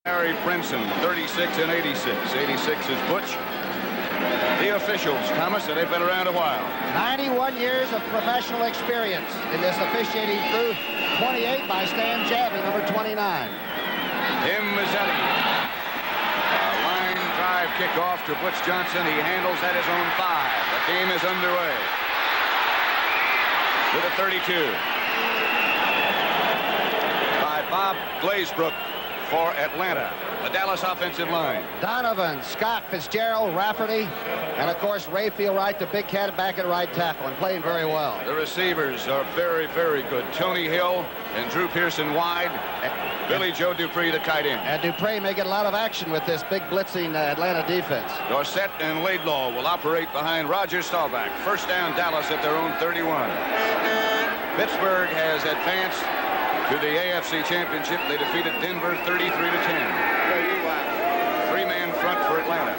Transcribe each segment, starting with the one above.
Harry Princeton, 36 and 86. 86 is Butch. The officials, Thomas, and they've been around a while. 91 years of professional experience in this officiating crew. 28 by Stan Jabbey, number 29. Tim Mazzetti. Line drive kickoff to Butch Johnson. He handles at his own 5. The game is underway. With a 32. By Bob Glazebrook for Atlanta. The Dallas offensive line. Donovan, Scott, Fitzgerald, Rafferty, and of course Rayfield Wright, the big cat back at right tackle, and playing very well. The receivers are very, very good. Tony Hill and Drew Pearson wide. Billy Joe Dupree, the tight end. And Dupree may get a lot of action with this big blitzing Atlanta defense. Dorsett and Laidlaw will operate behind Roger Staubach. First down, Dallas at their own 31. Pittsburgh has advanced to the AFC Championship. They defeated Denver 33 to 10. Three-man front for Atlanta.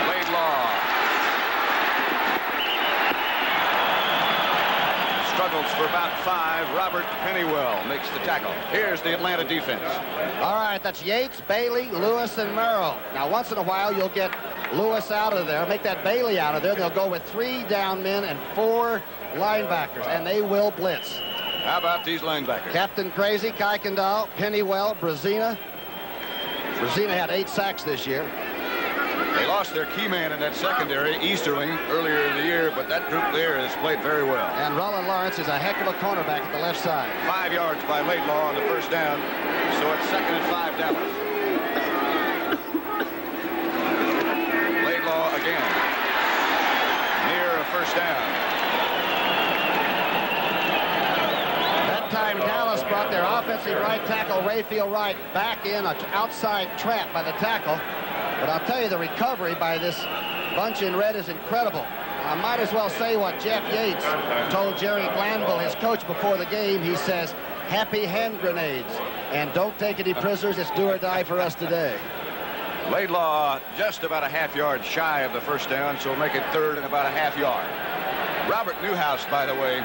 Laidlaw struggles for about 5. Robert Pennywell makes the tackle. Here's the Atlanta defense. All right, that's Yates, Bailey, Lewis, and Merrill. Now, once in a while, you'll get Lewis out of there, make that Bailey out of there. They'll go with 3 down men and 4 linebackers, and they will blitz. How about these linebackers? Captain Crazy, Kuykendall, Pennywell, Brazina. Brazina had 8 sacks this year. They lost their key man in that secondary, Easterling, earlier in the year, but that group there has played very well. And Roland Lawrence is a heck of a cornerback at the left side. 5 yards by Laidlaw on the first down, so it's 2nd and 5 Dallas. Laidlaw again, near a first down. Time Dallas brought their offensive right tackle Rayfield Wright back in an outside trap by the tackle, but I'll tell you, the recovery by this bunch in red is incredible. I might as well say what Jeff Yates told Jerry Glanville, his coach, before the game. He says, happy hand grenades, and don't take any prisoners. It's do or die for us today. Laidlaw just about a half yard shy of the first down, so we'll make it 3rd and about a half yard. Robert Newhouse, by the way,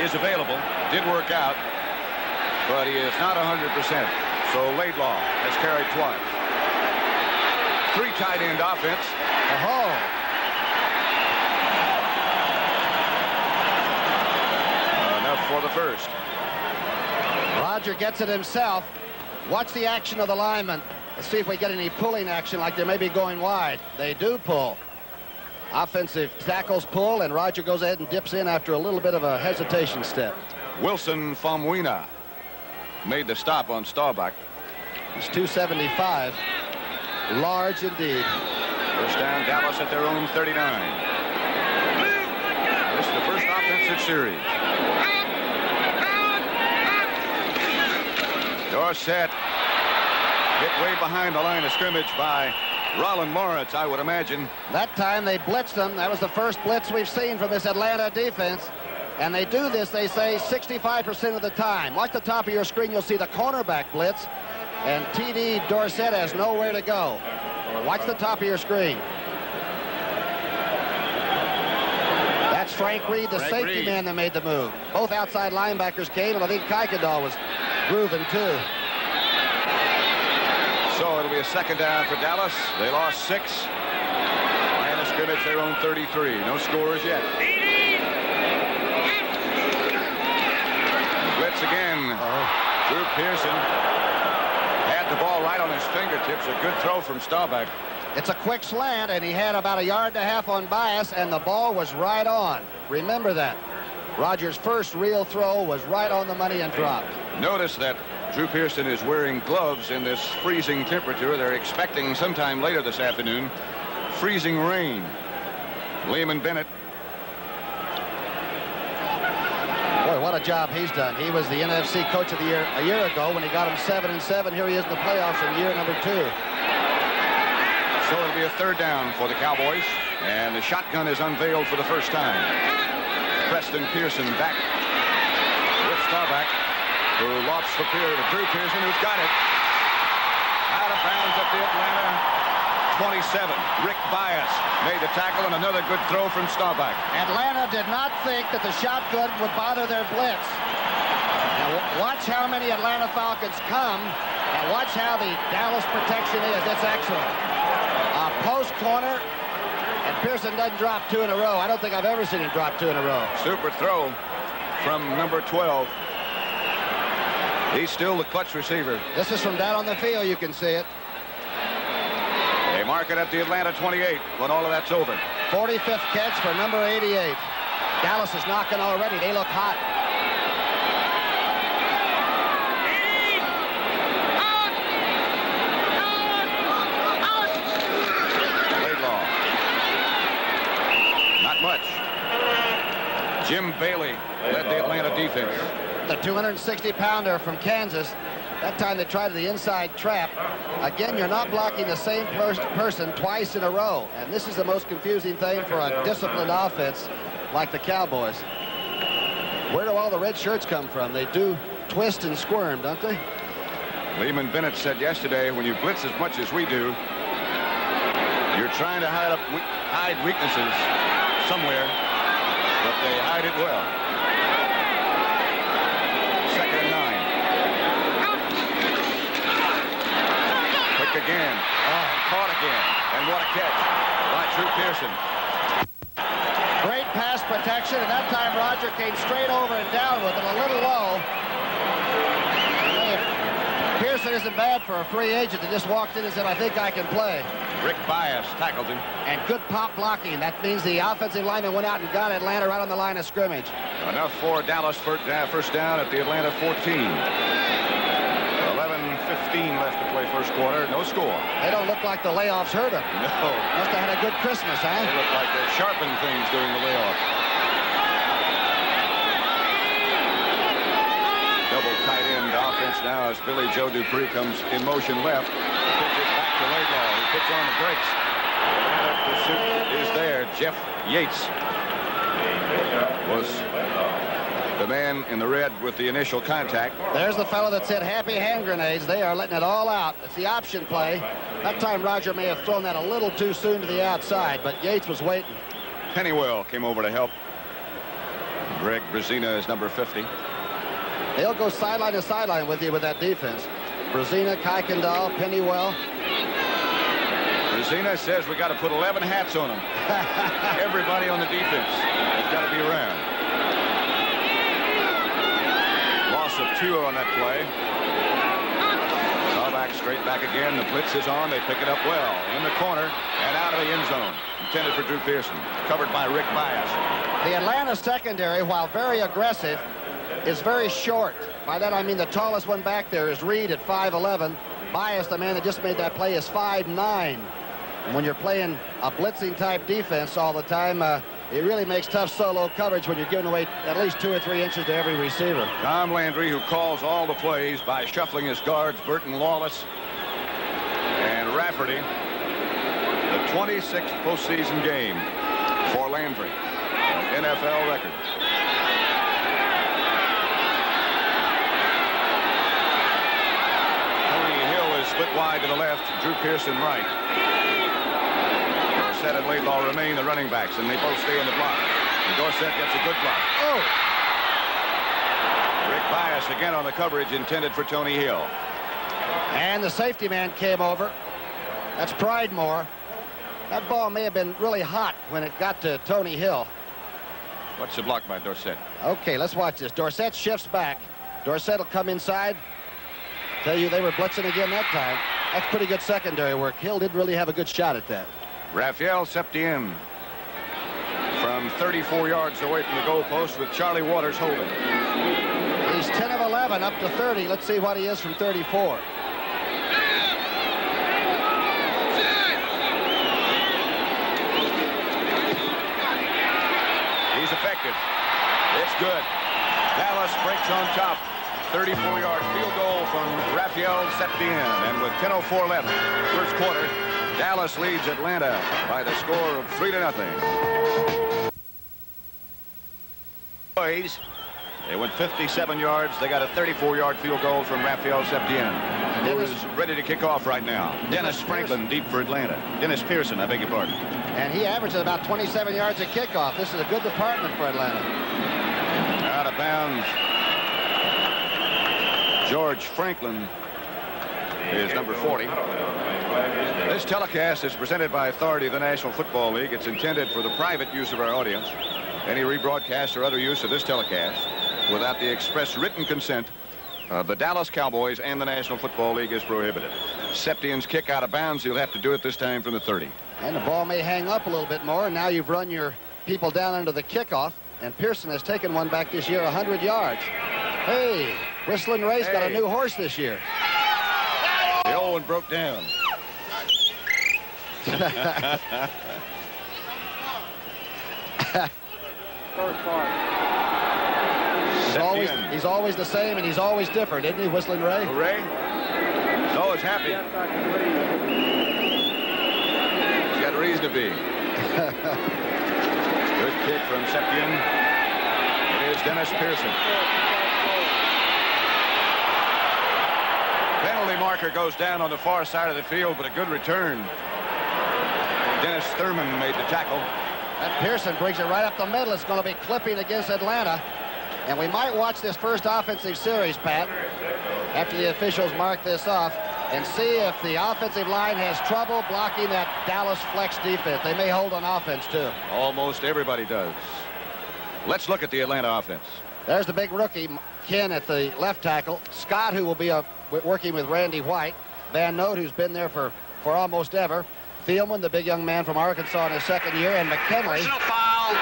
is available. Did work out, but he is not 100%. So Laidlaw has carried twice. 3 tight end offense. Enough for the first. Roger gets it himself. Watch the action of the linemen. Let's see if we get any pulling action like they may be going wide. They do pull. Offensive tackles pull, and Roger goes ahead and dips in after a little bit of a hesitation step. Wilson Famuina made the stop on Staubach. He's 275. Large indeed. First down, Dallas at their own 39. This is the first offensive series. Dorsett hit way behind the line of scrimmage by Roland Lawrence, I would imagine. That time they blitzed them. That was the first blitz we've seen from this Atlanta defense. And they do this, they say, 65% of the time. Watch the top of your screen. You'll see the cornerback blitz. And T.D. Dorsett has nowhere to go. Watch the top of your screen. That's Frank Reed, the safety man that made the move. Both outside linebackers came, and I think Kuykendall was grooving too. So it'll be a 2nd down for Dallas. They lost 6. Line of scrimmage, their own 33. No scores yet. Blitz again. Drew Pearson had the ball right on his fingertips. A good throw from Staubach. It's a quick slant, and he had about 1.5 yards on bias, and the ball was right on. Remember that. Roger's first real throw was right on the money and dropped. Notice that Drew Pearson is wearing gloves in this freezing temperature. They're expecting sometime later this afternoon freezing rain. Lehman Bennett. Boy, what a job he's done. He was the NFC Coach of the Year a year ago when he got him 7-7. Here he is in the playoffs in year number 2. So it'll be a 3rd down for the Cowboys, and the shotgun is unveiled for the first time. Preston Pearson back with Staubach, who lofts the period of Drew Pearson, who's got it. Out of bounds at the Atlanta 27. Rick Bias made the tackle, and another good throw from Staubach. Atlanta did not think that the shotgun would bother their blitz. Now Watch how many Atlanta Falcons come, and watch how the Dallas protection is. It's excellent. Post corner, and Pearson doesn't drop 2 in a row. I don't think I've ever seen him drop 2 in a row. Super throw from number 12. He's still the clutch receiver. This is from down on the field. You can see it. They mark it at the Atlanta 28 when all of that's over. 45th catch for number 88. Dallas is knocking already. They look hot. Laidlaw. Not much. Jim Bailey led the Atlanta defense. The 260-pounder from Kansas. That time they tried the inside trap. Again, you're not blocking the same person twice in a row. And this is the most confusing thing for a disciplined offense like the Cowboys. Where do all the red shirts come from? They do twist and squirm, don't they? Lehman Bennett said yesterday, when you blitz as much as we do, you're trying to hide weaknesses somewhere, but they hide it well. Second and 9. Quick again. Caught again. And what a catch by Drew Pearson. Great pass protection, and that time Roger came straight over and down with it, a little low. Pearson isn't bad for a free agent that just walked in and said, I think I can play. Rick Bias tackled him. And good pop blocking. That means the offensive lineman went out and got Atlanta right on the line of scrimmage. Enough for Dallas first down at the Atlanta 14. 11:15 left to play first quarter. No score. They don't look like the layoffs hurt them. No. Must have had a good Christmas, huh? They look like they sharpened things during the layoff. Double tight end offense now as Billy Joe Dupree comes in motion left. Pitches back to Laidlaw. He puts on the brakes. The pursuit is there. Jeff Yates was the man in the red with the initial contact. There's the fellow that said happy hand grenades. They are letting it all out. It's the option play. That time Roger may have thrown that a little too soon to the outside, but Yates was waiting. Pennywell came over to help. Greg Brazina is number 50. They'll go sideline to sideline with you with that defense. Brazina, Kuykendall, Pennywell. Brazina says we got to put 11 hats on them. Everybody on the defense has got to be around. Loss of 2 on that play. Back straight back again. The blitz is on. They pick it up well in the corner and out of the end zone. Intended for Drew Pearson. Covered by Rick Bias. The Atlanta secondary, while very aggressive, is very short. By that I mean the tallest one back there is Reed at 5'11". Bias, the man that just made that play, is 5'9". And when you're playing a blitzing type defense all the time, it really makes tough solo coverage when you're giving away at least 2 or 3 inches to every receiver. Tom Landry, who calls all the plays by shuffling his guards, Burton Lawless and Rafferty. The 26th postseason game for Landry. An NFL record. Tony Hill is split wide to the left. Drew Pearson right. Dorsett and Laidlaw remain the running backs, and they both stay in the block. And Dorsett gets a good block. Oh! Rick Bias again on the coverage intended for Tony Hill. And the safety man came over. That's Pridemore. That ball may have been really hot when it got to Tony Hill. What's the block by Dorsett? Okay, let's watch this. Dorsett shifts back. Dorsett will come inside. Tell you they were blitzing again that time. That's pretty good secondary work. Hill didn't really have a good shot at that. Raphael Septien from 34 yards away from the goalpost with Charlie Waters holding. He's 10 of 11 up to 30. Let's see what he is from 34. He's effective. It's good. Dallas breaks on top. 34-yard field goal from Raphael Septien. And with 10:04 left, first quarter, Dallas leads Atlanta by the score of 3-0. They went 57 yards. They got a 34-yard field goal from Raphael Septien, who is ready to kick off right now. Dennis Franklin deep for Atlanta. Dennis Pearson, I beg your pardon. And he averages about 27 yards at kickoff. This is a good department for Atlanta. Out of bounds. George Franklin is number 40. This telecast is presented by authority of the National Football League. It's intended for the private use of our audience. Any rebroadcast or other use of this telecast without the express written consent of the Dallas Cowboys and the National Football League is prohibited. Septien's kick out of bounds. He'll have to do it this time from the 30. And the ball may hang up a little bit more. And now you've run your people down into the kickoff. And Pearson has taken one back this year 100 yards. Hey, Whistling Ray's got a new horse this year. The old one broke down. He's always the same, and he's always different, isn't he, Whistling Ray? Ray? He's always happy. He's got reason to be. Good kick from Septien. It is Dennis Pearson. Penalty marker goes down on the far side of the field, but a good return. Dennis Thurman made the tackle. And Pearson brings it right up the middle. It's going to be clipping against Atlanta. And we might watch this first offensive series, Pat, after the officials mark this off, and see if the offensive line has trouble blocking that Dallas flex defense. They may hold on offense, too. Almost everybody does. Let's look at the Atlanta offense. There's the big rookie, Ken, at the left tackle. Scott, who will be working with Randy White. Van Note, who's been there for almost ever. Thielman, the big young man from Arkansas in his second year, and McKinley. Personal foul.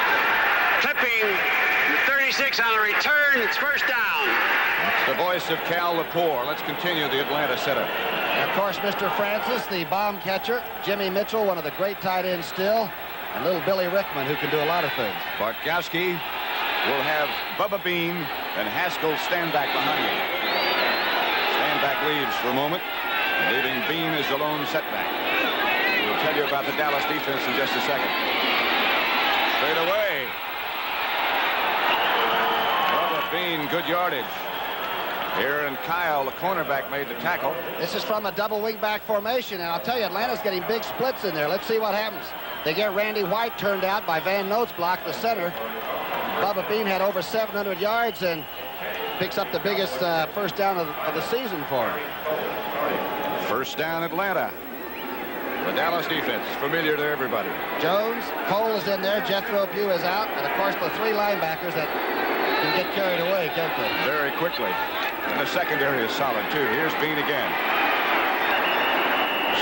Clipping. 36 on a return. It's first down. The voice of Cal Lepore. Let's continue the Atlanta setup. And of course, Mr. Francis, the bomb catcher. Jimmy Mitchell, one of the great tight ends still. And little Billy Rickman, who can do a lot of things. Bartkowski will have Bubba Bean and Haskell stand back behind him. Stand back leaves for a moment, leaving Bean as the lone setback. We'll tell you about the Dallas defense in just a second. Straight away. Bubba Bean, good yardage. Here and Kyle, the cornerback, made the tackle. This is from a double wingback formation, and I'll tell you, Atlanta's getting big splits in there. Let's see what happens. They get Randy White turned out by Van Note's block, the center. Bubba Bean had over 700 yards and picks up the biggest first down of the season for him. First down, Atlanta. The Dallas defense, familiar to everybody. Jones, Cole is in there, Jethro Pugh is out, and of course the three linebackers that can get carried away, can't they? Very quickly. And the secondary is solid, too. Here's Bean again.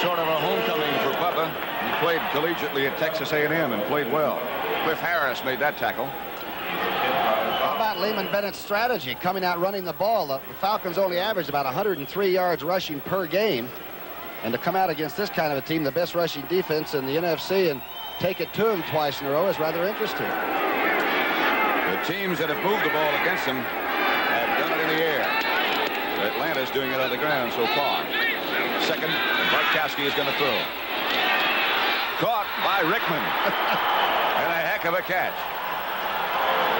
Sort of a homecoming for Bubba. He played collegiately at Texas A&M and played well. Cliff Harris made that tackle. How about Lehman Bennett's strategy, coming out running the ball? The Falcons only averaged about 103 yards rushing per game. And to come out against this kind of a team, the best rushing defense in the NFC, and take it to them twice in a row is rather interesting. The teams that have moved the ball against them have done it in the air. Atlanta's doing it on the ground so far. Second, Bartkowski is going to throw. Caught by Rickman. And a heck of a catch.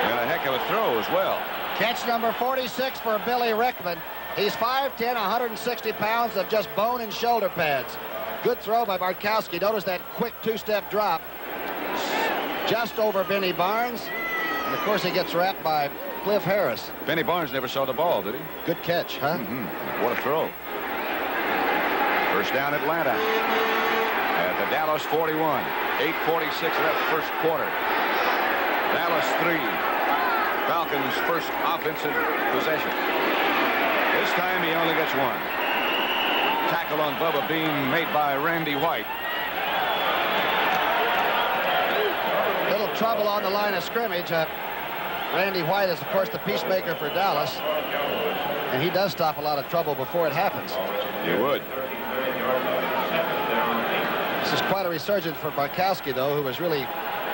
And a heck of a throw as well. Catch number 46 for Billy Rickman. He's 5'10", 160 pounds of just bone and shoulder pads. Good throw by Bartkowski. Notice that quick two-step drop. Just over Benny Barnes. And, of course, he gets wrapped by Cliff Harris. Benny Barnes never saw the ball, did he? Good catch, huh? What a throw. First down, Atlanta. At the Dallas 41. 8:46 left first quarter. Dallas 3. Falcons first offensive possession. This time he only gets one. Tackle on Bubba Bean made by Randy White. Little trouble on the line of scrimmage. Randy White is, of course, the peacemaker for Dallas. And he does stop a lot of trouble before it happens. He would. This is quite a resurgence for Bartkowski, though, who was really,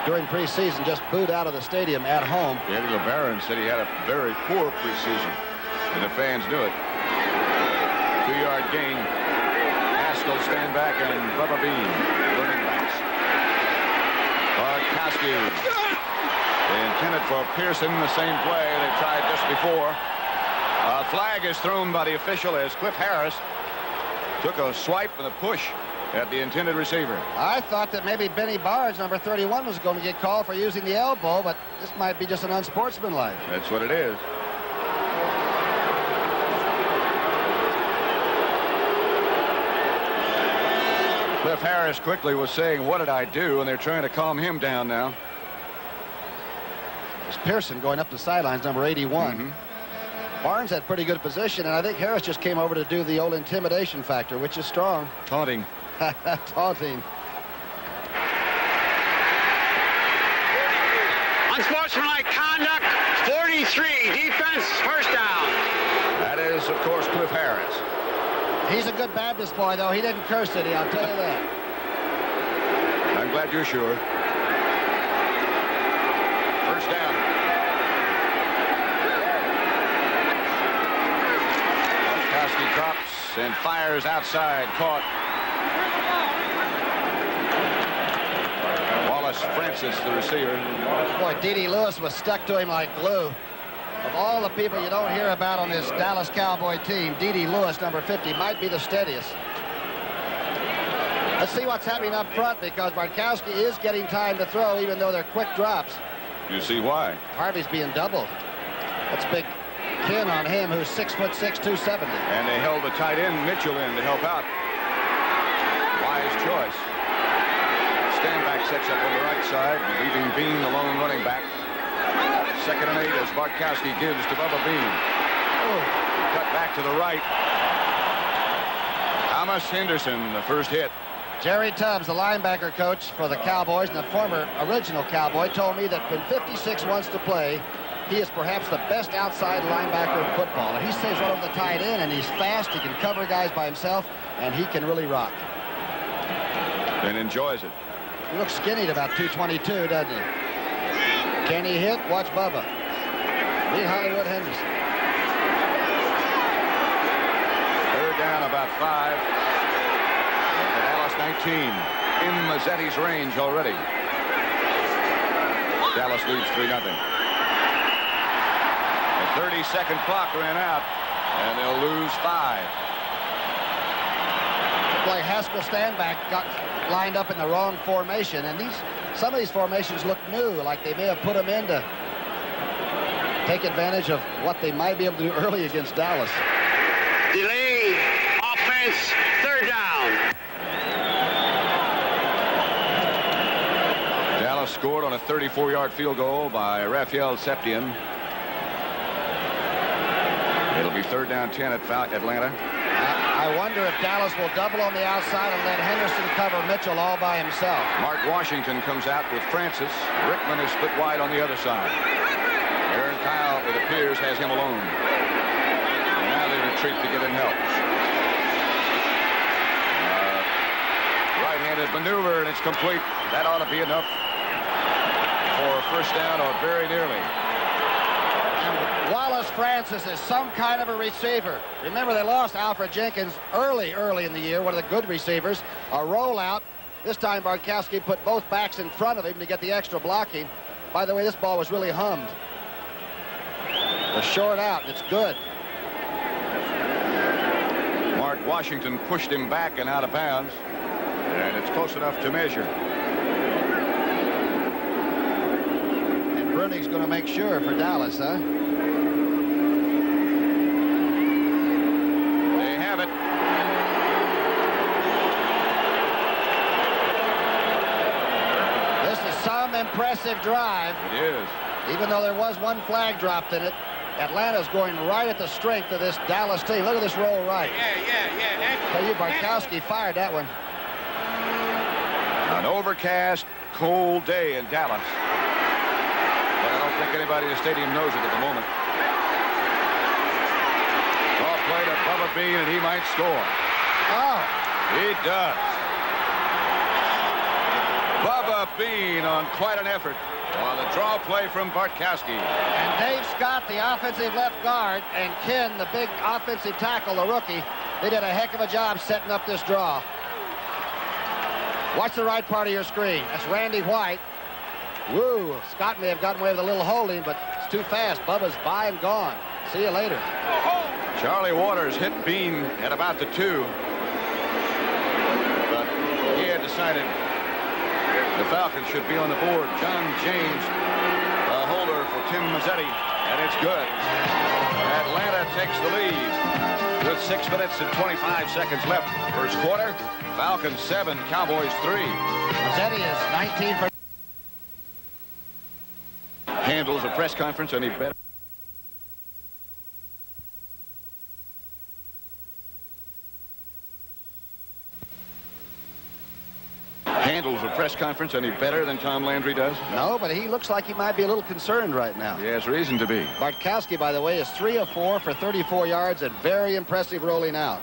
during preseason, just booed out of the stadium at home. Eddie LeBaron said he had a very poor preseason, and the fans knew it. 2-yard gain. Haskell stand back, and Bubba Bean running backs. Bartkowski intended for Pearson, the same play they tried just before. A flag is thrown by the official as Cliff Harris took a swipe and a push at the intended receiver. I thought that maybe Benny Barnes, number 31, was going to get called for using the elbow, but this might be just an unsportsmanlike. That's what it is. Harris quickly was saying, what did I do? And they're trying to calm him down now. It's Pearson going up the sidelines, number 81. Mm-hmm. Barnes had pretty good position, and I think Harris just came over to do the old intimidation factor, which is strong. Taunting. Taunting. Unsportsmanlike conduct, 43. Defense, first down. That is, of course, Cliff Harris. He's a good Baptist boy, though. He didn't curse City, I'll tell you that. I'm glad you're sure. First down. Kowski drops and fires outside. Caught. Wallace Francis, the receiver. Boy, D.D. Lewis was stuck to him like glue. Of all the people you don't hear about on this Dallas Cowboy team, D.D. Lewis, number 50, might be the steadiest. Let's see what's happening up front, because Bartkowski is getting time to throw, even though they're quick drops. You see why. Harvey's being doubled. That's big kin on him, who's 6'6", 270. And they held the tight end Mitchell in to help out. Wise choice. Stanback sets up on the right side, leaving Bean the lone running back. 2nd and 8 as Bartkowski gives to Bubba Bean. Cut back to the right. Thomas Henderson, the first hit. Jerry Tubbs, the linebacker coach for the Cowboys and the former original Cowboy, told me that when 56 wants to play, he is perhaps the best outside linebacker in football. And he stays right over the tight end, and he's fast. He can cover guys by himself, and he can really rock. And enjoys it. He looks skinny at about 222, doesn't he? Can he hit? Watch Bubba. Meet Hollywood Henderson. 3rd down, about 5. Dallas 19. In Mazzetti's range already. Dallas leads 3-0. The 30-second clock ran out, and they'll lose 5. Boy, Haskell Stanback got lined up in the wrong formation, and some of these formations look new, like they may have put them in to take advantage of what they might be able to do early against Dallas. Delay offense, 3rd down. Dallas scored on a 34-yard field goal by Raphael Septien. It'll be 3rd down 10 at Atlanta. I wonder if Dallas will double on the outside and let Henderson cover Mitchell all by himself. Mark Washington comes out with Francis. Rickman is split wide on the other side. Aaron Kyle, it appears, has him alone. And now they retreat to give him help. Right-handed maneuver, and it's complete. That ought to be enough for a first down, or very nearly. And Wallace Francis is some kind of a receiver. Remember, they lost Alfred Jenkins early in the year, one of the good receivers. A rollout. This time Bartkowski put both backs in front of him to get the extra blocking. By the way, this ball was really hummed. A short out. It's good. Mark Washington pushed him back and out of bounds, and it's close enough to measure. And Brunig's going to make sure for Dallas, huh? They have it. This is some impressive drive. It is. Even though there was one flag dropped in it, Atlanta's going right at the strength of this Dallas team. Look at this roll right. Yeah. Tell you, Bartkowski fired that one. An overcast, cold day in Dallas. But I don't think anybody in the stadium knows it at the moment. Draw play to Bubba Bean, and he might score. Oh. He does. Bubba Bean on quite an effort on the draw play from Bartkowski. And Dave Scott, the offensive left guard, and Ken, the big offensive tackle, the rookie, they did a heck of a job setting up this draw. Watch the right part of your screen. That's Randy White. Woo. Scott may have gotten away with a little holding, but it's too fast. Bubba's by and gone. See you later. Charlie Waters hit Bean at about the 2. But he had decided the Falcons should be on the board. John James, a holder for Tim Mazzetti, and it's good. Atlanta takes the lead. With 6 minutes and 25 seconds left. First quarter, Falcons 7, Cowboys 3. Mazzetti is 19 for... Handles a press conference any better. Handles a press conference any better than Tom Landry does? No, but he looks like he might be a little concerned right now. He has reason to be. Bartkowski, by the way, is 3 of 4 for 34 yards and very impressive rolling out.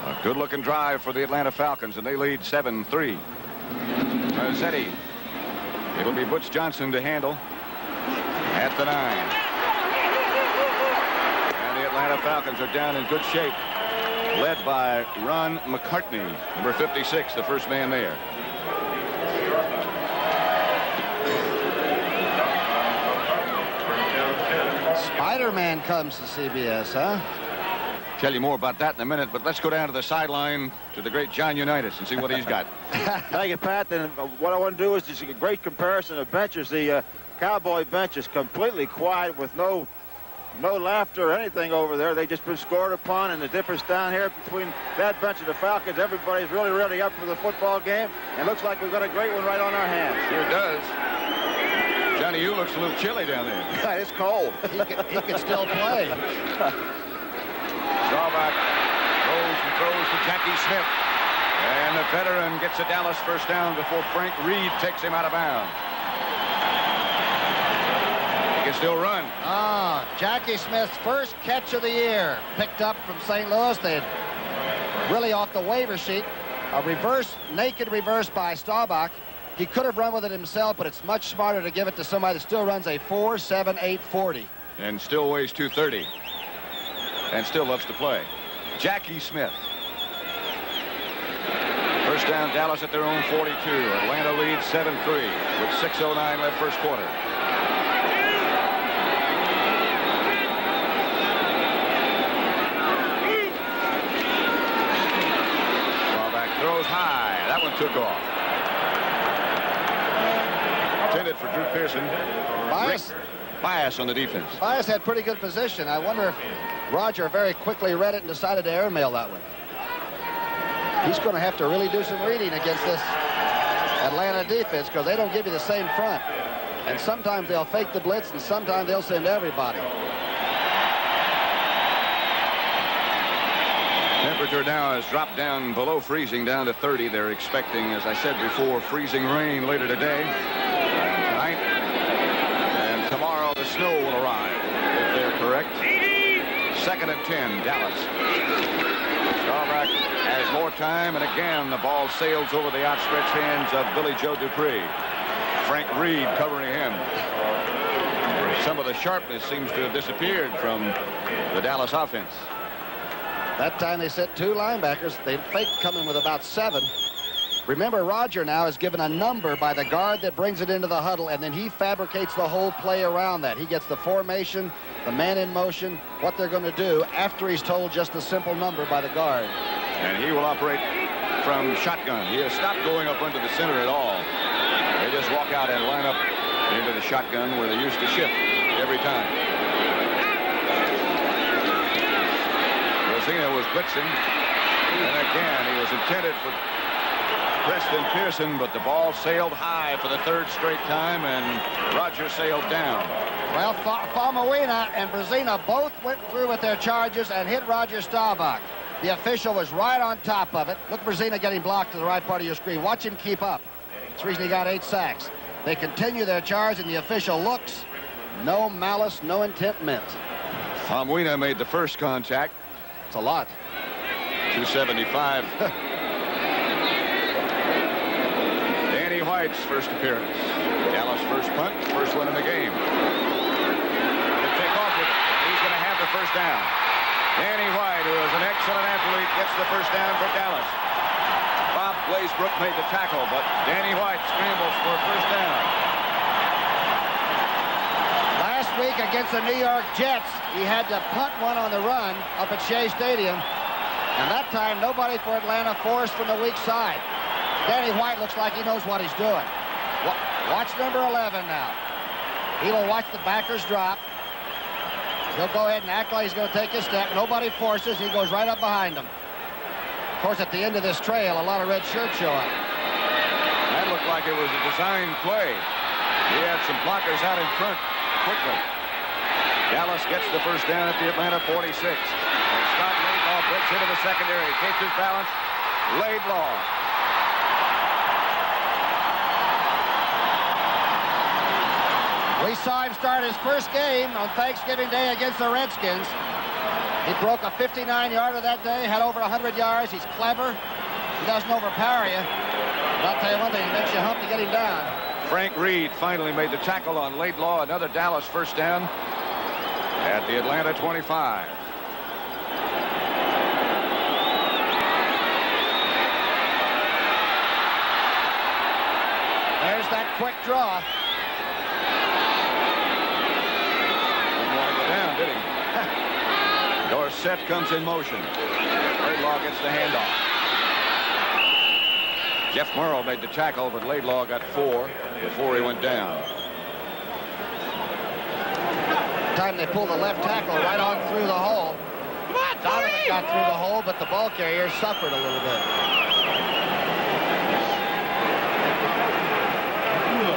A good-looking drive for the Atlanta Falcons, and they lead 7-3. Mazzetti. It'll be Butch Johnson to handle at the 9. And the Atlanta Falcons are down in good shape, led by Ron McCartney, number 56, the first man there. Spider-Man comes to CBS, huh? Tell you more about that in a minute, but let's go down to the sideline to the great John Unitas and see what he's got. Thank you, Pat. And what I want to do is just a great comparison of benches. The Cowboy bench is completely quiet with no laughter or anything over there. They just been scored upon, and the difference down here between that bench and the Falcons, everybody's really up for the football game, and looks like we've got a great one right on our hands. Sure does. Johnny, you looks a little chilly down there. Yeah, it's cold. He can still play. Staubach goes and throws to Jackie Smith. And the veteran gets a Dallas first down before Frank Reed takes him out of bounds. He can still run. Jackie Smith's first catch of the year, picked up from St. Louis. They really off the waiver sheet. A naked reverse by Staubach. He could have run with it himself, but it's much smarter to give it to somebody that still runs a 4.7840. And still weighs 230. And still loves to play. Jackie Smith. First down, Dallas at their own 42. Atlanta leads 7-3 with 6:09 left first quarter. Staubach throws high. That one took off. Intended for Drew Pearson. Bias on the defense. Bias had pretty good position. I wonder if Roger very quickly read it and decided to airmail that one. He's going to have to really do some reading against this Atlanta defense, because they don't give you the same front. And sometimes they'll fake the blitz, and sometimes they'll send everybody. Temperature now has dropped down below freezing, down to 30. They're expecting, as I said before, freezing rain later today, tonight, and tomorrow the snow will arrive, if they're correct. 2nd and 10, Dallas. Staubach has more time, and again the ball sails over the outstretched hands of Billy Joe Dupree. Frank Reed covering him. Some of the sharpness seems to have disappeared from the Dallas offense. That time they set 2 linebackers. They faked coming with about 7. Remember, Roger now is given a number by the guard that brings it into the huddle, and then he fabricates the whole play around that. He gets the formation, the man in motion, what they're going to do after he's told just a simple number by the guard. And he will operate from shotgun. He has stopped going up into the center at all. They just walk out and line up into the shotgun where they used to shift every time. Rosina was blitzing, and again he was intended for Preston Pearson, but the ball sailed high for the 3rd straight time, and Roger sailed down. Well, Famuina and Brzezina both went through with their charges and hit Roger Staubach. The official was right on top of it. Look, Brzezina getting blocked to the right part of your screen. Watch him keep up. That's the reason he got 8 sacks. They continue their charge, and the official looks. No malice, no intent meant. Famuina made the first contact. It's a lot. 275. Danny White's first appearance. Dallas first punt, first one in the game. They take off with it. He's going to have the first down. Danny White, who is an excellent athlete, gets the first down for Dallas. Bob Glazebrook made the tackle, but Danny White scrambles for a first down. Last week against the New York Jets, he had to punt one on the run up at Shea Stadium. And that time, nobody for Atlanta forced from the weak side. Danny White looks like he knows what he's doing. Watch number 11 now. He will watch the backers drop. He'll go ahead and act like he's going to take his step. Nobody forces. He goes right up behind him. Of course, at the end of this trail, a lot of red shirts show up. That looked like it was a designed play. He had some blockers out in front quickly. Dallas gets the first down at the Atlanta 46. And Scott Laidlaw breaks into the secondary. Keeps his balance. Laidlaw. We saw him start his first game on Thanksgiving Day against the Redskins. He broke a 59-yarder that day, had over 100 yards. He's clever. He doesn't overpower you. But I'll tell you one thing, he makes you hump to get him down. Frank Reed finally made the tackle on Laidlaw. Another Dallas first down at the Atlanta 25. There's that quick draw. Didn't want to go down, did he? Dorsett comes in motion. Laidlaw gets the handoff. Jeff Murrow made the tackle, but Laidlaw got 4 before he went down. Time they pulled the left tackle right on through the hole. Donovan got through the hole, but the ball carrier suffered a little bit.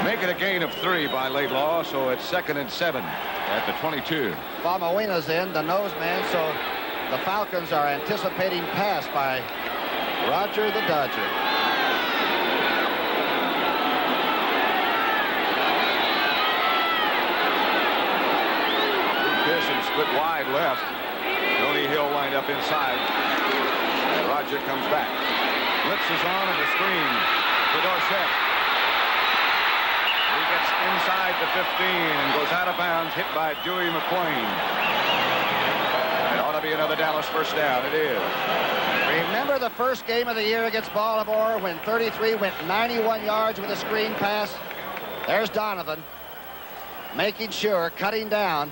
Make it a gain of 3 by Laidlaw, so it's 2nd and 7 at the 22. Famawina's in, the nose man, so the Falcons are anticipating pass by Roger the Dodger. Pearson split wide left. Tony Hill lined up inside. And Roger comes back. Blitz is on and the screen for Dorsett. He gets inside the 15 and goes out of bounds, hit by Dewey McQueen. It ought to be another Dallas first down. It is. Remember the first game of the year against Baltimore when 33 went 91 yards with a screen pass? There's Donovan making sure, cutting down.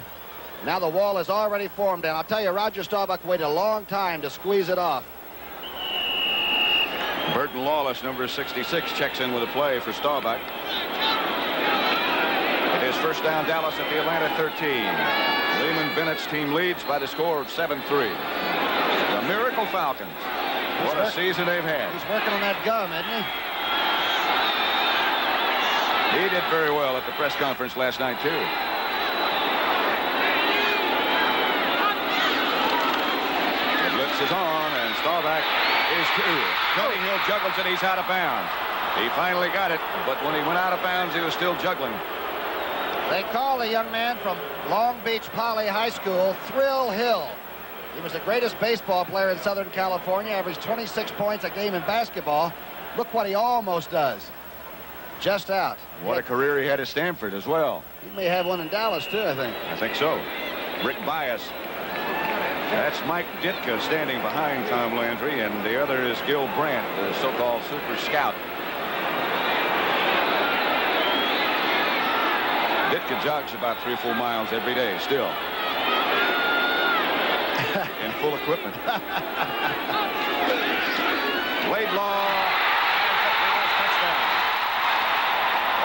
Now the wall is already formed, and I'll tell you, Roger Staubach waited a long time to squeeze it off. Burton Lawless, number 66, checks in with a play for Staubach. It is first down Dallas at the Atlanta 13. Lehman Bennett's team leads by the score of 7-3. The Miracle Falcons. What a season they've had. He's working on that gum, isn't he? He did very well at the press conference last night, too. Blitz is on, and Staubach is 2. Tony Hill juggles it. He's out of bounds. He finally got it, but when he went out of bounds, he was still juggling. They call the young man from Long Beach Poly High School Thrill Hill. He was the greatest baseball player in Southern California, averaged 26 points a game in basketball. Look what he almost does. Just out. What a career he had at Stanford as well. He may have one in Dallas, too, I think. I think so. Rick Bias. That's Mike Ditka standing behind Tom Landry, and the other is Gil Brandt, the so-called super scout. Ditka jogs about 3 or 4 miles every day still. In full equipment. Laidlaw. Touchdown.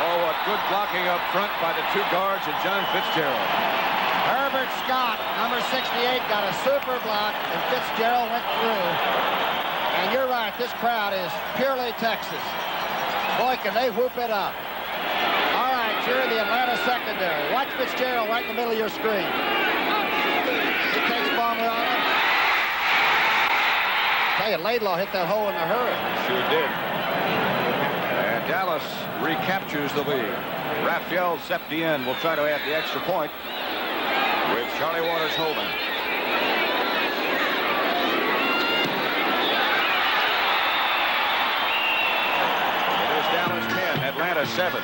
Oh, what good blocking up front by the 2 guards and John Fitzgerald. Herbert Scott, number 68, got a super block, and Fitzgerald went through. And you're right, this crowd is purely Texas. Boy, can they whoop it up. All right, you're in the Atlanta secondary. Watch Fitzgerald right in the middle of your screen. He takes Bomber on him. Tell you, Laidlaw hit that hole in a hurry. Sure did. And Dallas recaptures the lead. Raphael Septien will try to add the extra point with Charlie Waters holding. It is Dallas 10, Atlanta 7.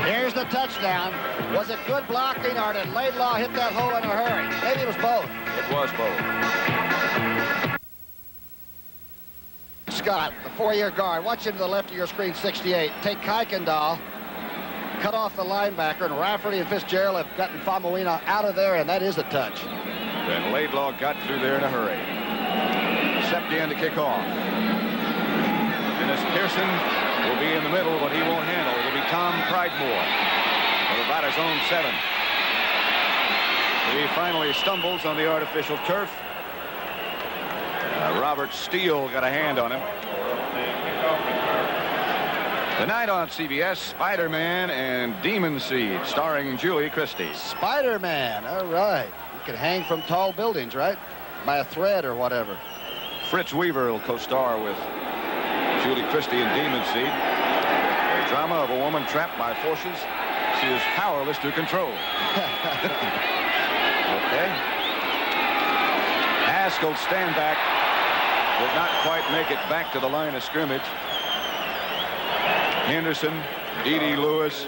Here's the touchdown. Was it good blocking, or did Laidlaw hit that hole in a hurry? Maybe it was both. It was both. Scott, the 4-year guard. Watch him to the left of your screen, 68. Take Kuykendall, cut off the linebacker, and Rafferty and Fitzgerald have gotten Famawina out of there, and that is a touch. Then Laidlaw got through there in a hurry. Septien to kick off. Dennis Pearson will be in the middle, but he won't handle. It'll be Tom Pridemore from about his own 7. He finally stumbles on the artificial turf. Robert Steele got a hand on him. Tonight on CBS, Spider-Man and Demon Seed, starring Julie Christie. Spider-Man, all right. You can hang from tall buildings, right? By a thread or whatever. Fritz Weaver will co-star with Julie Christie in Demon Seed. The drama of a woman trapped by forces she is powerless to control. Okay. Haskell's stand back did not quite make it back to the line of scrimmage. Henderson, D.D. Lewis,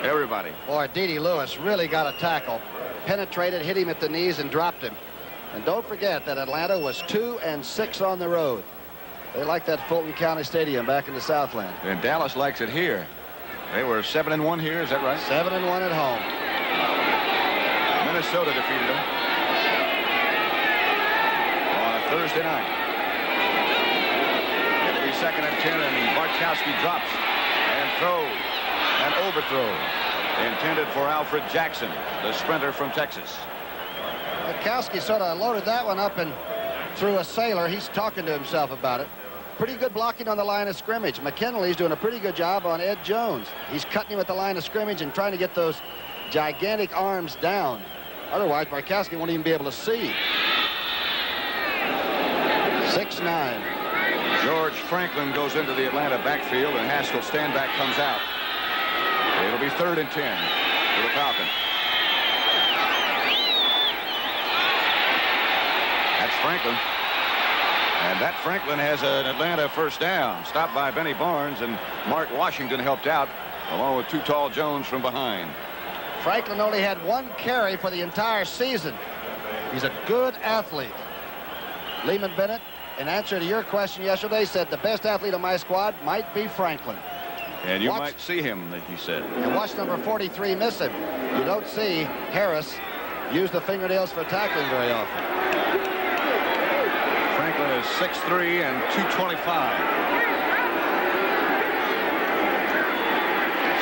everybody. Boy, D.D. Lewis really got a tackle. Penetrated, hit him at the knees, and dropped him. And don't forget that Atlanta was 2-6 on the road. They like that Fulton County Stadium back in the Southland. And Dallas likes it here. They were 7-1 here, is that right? 7-1 at home. Minnesota defeated them on a Thursday night. It'll be 2nd and 10, and Bartkowski drops and throws and overthrow intended for Alfred Jackson, the sprinter from Texas. Bartkowski sort of loaded that one up and threw a sailor. He's talking to himself about it. Pretty good blocking on the line of scrimmage. McKinley's doing a pretty good job on Ed Jones. He's cutting him at the line of scrimmage and trying to get those gigantic arms down. Otherwise, Bartkowski won't even be able to see. 6'9". George Franklin goes into the Atlanta backfield, and Haskell's standback comes out. It'll be 3rd and 10 for the Falcons. That's Franklin. And that Franklin has an Atlanta first down. Stopped by Benny Barnes, and Mark Washington helped out, along with Too Tall Jones from behind. Franklin only had 1 carry for the entire season. He's a good athlete. Lehman Bennett, in answer to your question yesterday, said the best athlete on my squad might be Franklin. And you might see him, he said. And watch number 43 miss him. You don't see Harris use the fingernails for tackling very often. Franklin is 6'3" and 225.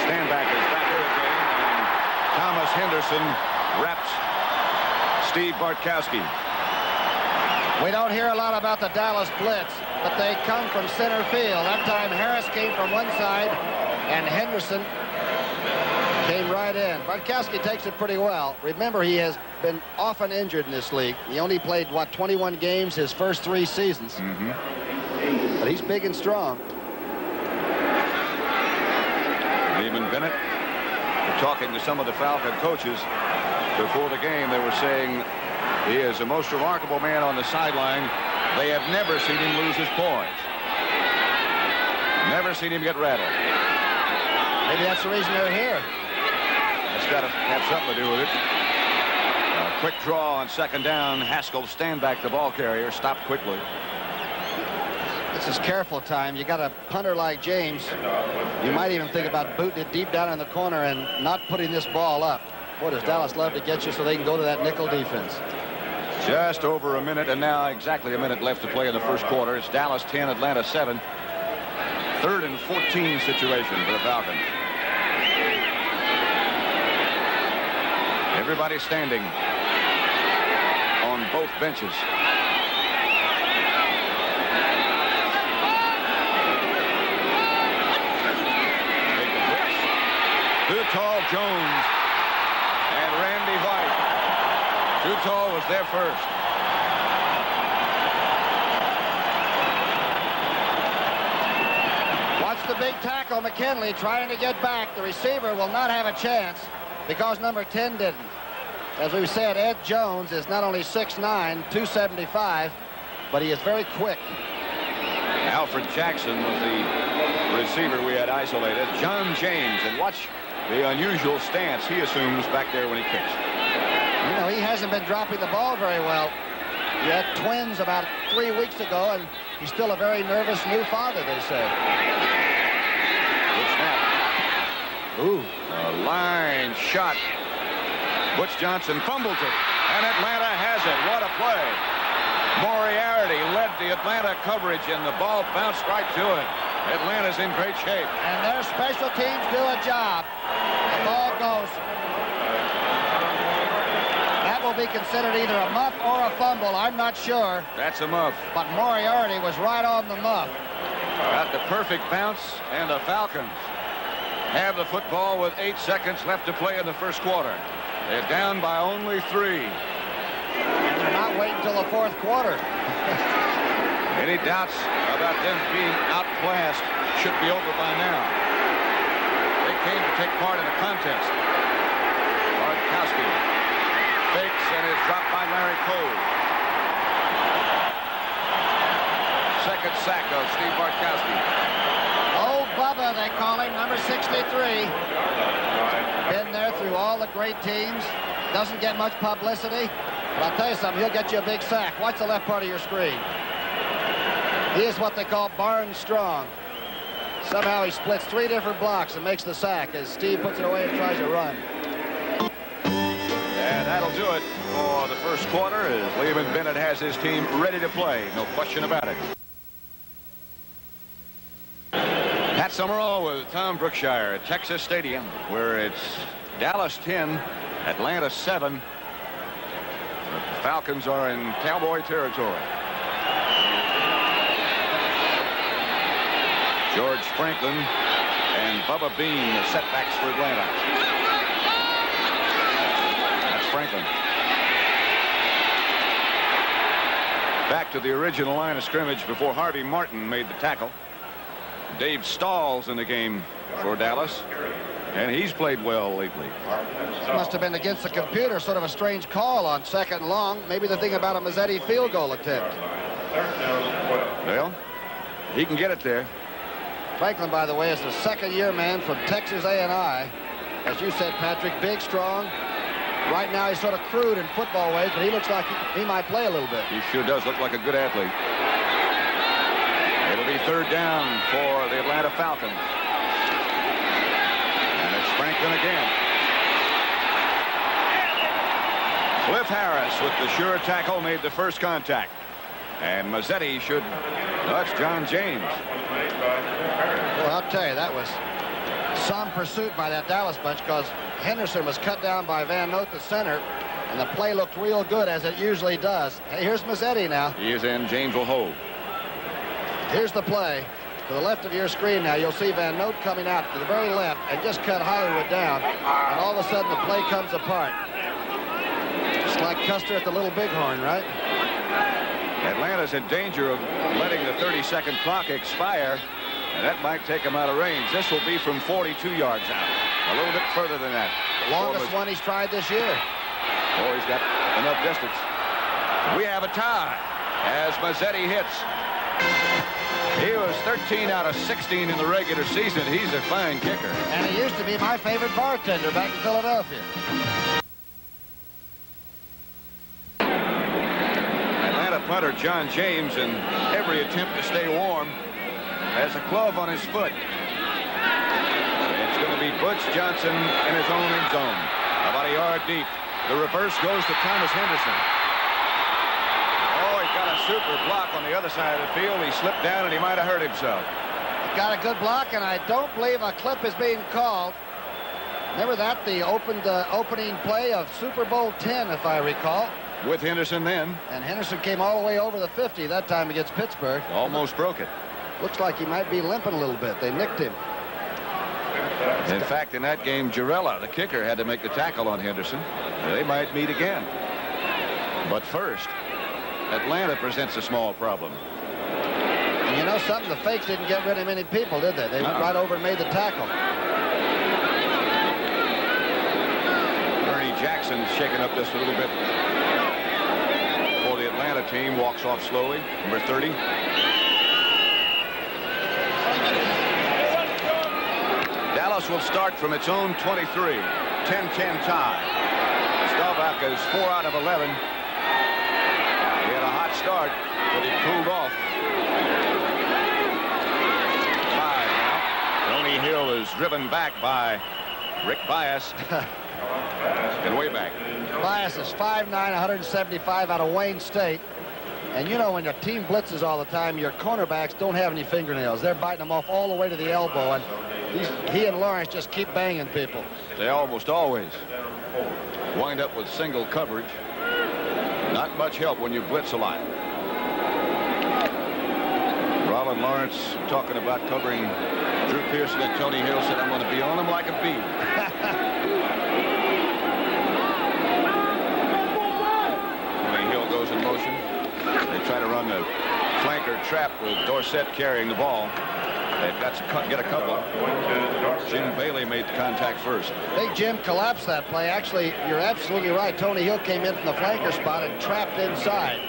Standback is back in the game, and Thomas Henderson wraps Steve Bartkowski. We don't hear a lot about the Dallas blitz, but they come from center field. That time Harris came from one side, and Henderson came right in. Bartkowski takes it pretty well. Remember, he has been often injured in this league. He only played, 21 games his first 3 seasons. But he's big and strong. Lehman Bennett, talking to some of the Falcon coaches before the game, they were saying he is the most remarkable man on the sideline. They have never seen him lose his poise. Never seen him get rattled. Maybe that's the reason they're here. It's got to have something to do with it. A quick draw on 2nd down. Haskell stand back, the ball carrier, stopped quickly. This is careful time. You got a punter like James. You might even think about booting it deep down in the corner and not putting this ball up. Boy, does Dallas love to get you so they can go to that nickel defense. Just over a minute, and now exactly a minute left to play in the first quarter. It's Dallas 10, Atlanta 7. 3rd and 14 situation for the Falcons. Everybody standing on both benches. Take the blitz. Too Tall Jones and Randy White. Too Tall was there first. Watch the big tackle, McKinley trying to get back. The receiver will not have a chance because number 10 didn't. As we've said, Ed Jones is not only 6'9", 275, but he is very quick. Alfred Jackson was the receiver we had isolated. John James, and watch the unusual stance he assumes back there when he kicks. You know, he hasn't been dropping the ball very well. He had twins about 3 weeks ago, and he's still a very nervous new father, they say. Good snap. Ooh, a line shot. Butch Johnson fumbles it, and Atlanta has it. What a play. Moriarty led the Atlanta coverage, and the ball bounced right to it. Atlanta's in great shape. And their special teams do a job. The ball goes. That will be considered either a muff or a fumble. I'm not sure. That's a muff. But Moriarty was right on the muff. Got the perfect bounce, and the Falcons have the football with 8 seconds left to play in the first quarter. They're down by only 3. And they're not waiting until the fourth quarter. Any doubts about them being outclassed should be over by now. They came to take part in the contest. Bartkowski fakes and is dropped by Larry Cole. Second sack of Steve Bartkowski. Oh, Bubba, they call him, number 63. Been there through all the great teams. Doesn't get much publicity. But I'll tell you something, he'll get you a big sack. Watch the left part of your screen. He is what they call barn strong. Somehow he splits 3 different blocks and makes the sack as Steve puts it away and tries to run. And that'll do it for the first quarter as Lehman Bennett has his team ready to play. No question about it. Pat Summerall with Tom Brookshire at Texas Stadium, where it's Dallas 10, Atlanta 7. The Falcons are in Cowboy territory. George Franklin and Bubba Bean, the setbacks for Atlanta. That's Franklin. Back to the original line of scrimmage before Harvey Martin made the tackle. Dave Stahl's in the game for Dallas, and he's played well lately. Must have been against the computer, sort of a strange call on 2nd and long. Maybe the thing about a Mazzetti field goal attempt. Well, he can get it there. Franklin, by the way, is the second-year man from Texas A&I. As you said, Patrick, big, strong. Right now he's sort of crude in football ways, but he looks like he might play a little bit. He sure does look like a good athlete. It'll be 3rd down for the Atlanta Falcons. And it's Franklin again. Cliff Harris with the sure tackle made the first contact. And Mazzetti should... That's John James. Well, I'll tell you, that was some pursuit by that Dallas bunch because Henderson was cut down by Van Note, the center, and the play looked real good, as it usually does. Hey, here's Mazzetti now. He is in. James will hold. Here's the play. To the left of your screen now, you'll see Van Note coming out to the very left and just cut Hollywood down. And all of a sudden, the play comes apart. Just like Custer at the Little Bighorn, right? Atlanta's in danger of letting the 30-second clock expire, and that might take him out of range. This will be from 42 yards out. A little bit further than that. The longest one he's tried this year. Oh, he's got enough distance. We have a tie as Mazzetti hits. He was 13 out of 16 in the regular season. He's a fine kicker. And he used to be my favorite bartender back in Philadelphia. Atlanta punter John James, in every attempt to stay warm, has a glove on his foot. It's going to be Butch Johnson in his own end zone, about a yard deep. The reverse goes to Thomas Henderson. Oh, he's got a super block on the other side of the field. He slipped down and he might have hurt himself. He got a good block, and I don't believe a clip is being called. Remember that, the opening play of Super Bowl 10, if I recall. With Henderson then. And Henderson came all the way over the 50 that time against Pittsburgh. Almost broke it. Looks like he might be limping a little bit. They nicked him. In fact, in that game, Jarella, the kicker, had to make the tackle on Henderson. They might meet again. But first, Atlanta presents a small problem. And you know something? The fakes didn't get rid of many people, did they? They went right over and made the tackle. Ernie Jackson's shaken up just a little bit for the Atlanta team. Walks off slowly, number 30. Dallas will start from its own 23. 10-10 tie. Staubach is 4 out of 11. He had a hot start, but he cooled off. 5 now. Tony Hill is driven back by Rick Bias. And way back. Bias is 5'9", 175 out of Wayne State. And you know, when your team blitzes all the time, your cornerbacks don't have any fingernails. They're biting them off all the way to the elbow. And he and Lawrence just keep banging people. They almost always wind up with single coverage. Not much help when you blitz a lot. Rollin Lawrence talking about covering Drew Pearson, and Tony Hill said, I'm going to be on him like a bee. Tony Hill goes in motion. They try to run the flanker trap with Dorsett carrying the ball. They've got to get a couple. Jim Bailey made the contact first. Big Jim collapsed that play. Actually, you're absolutely right. Tony Hill came in from the flanker spot and trapped inside.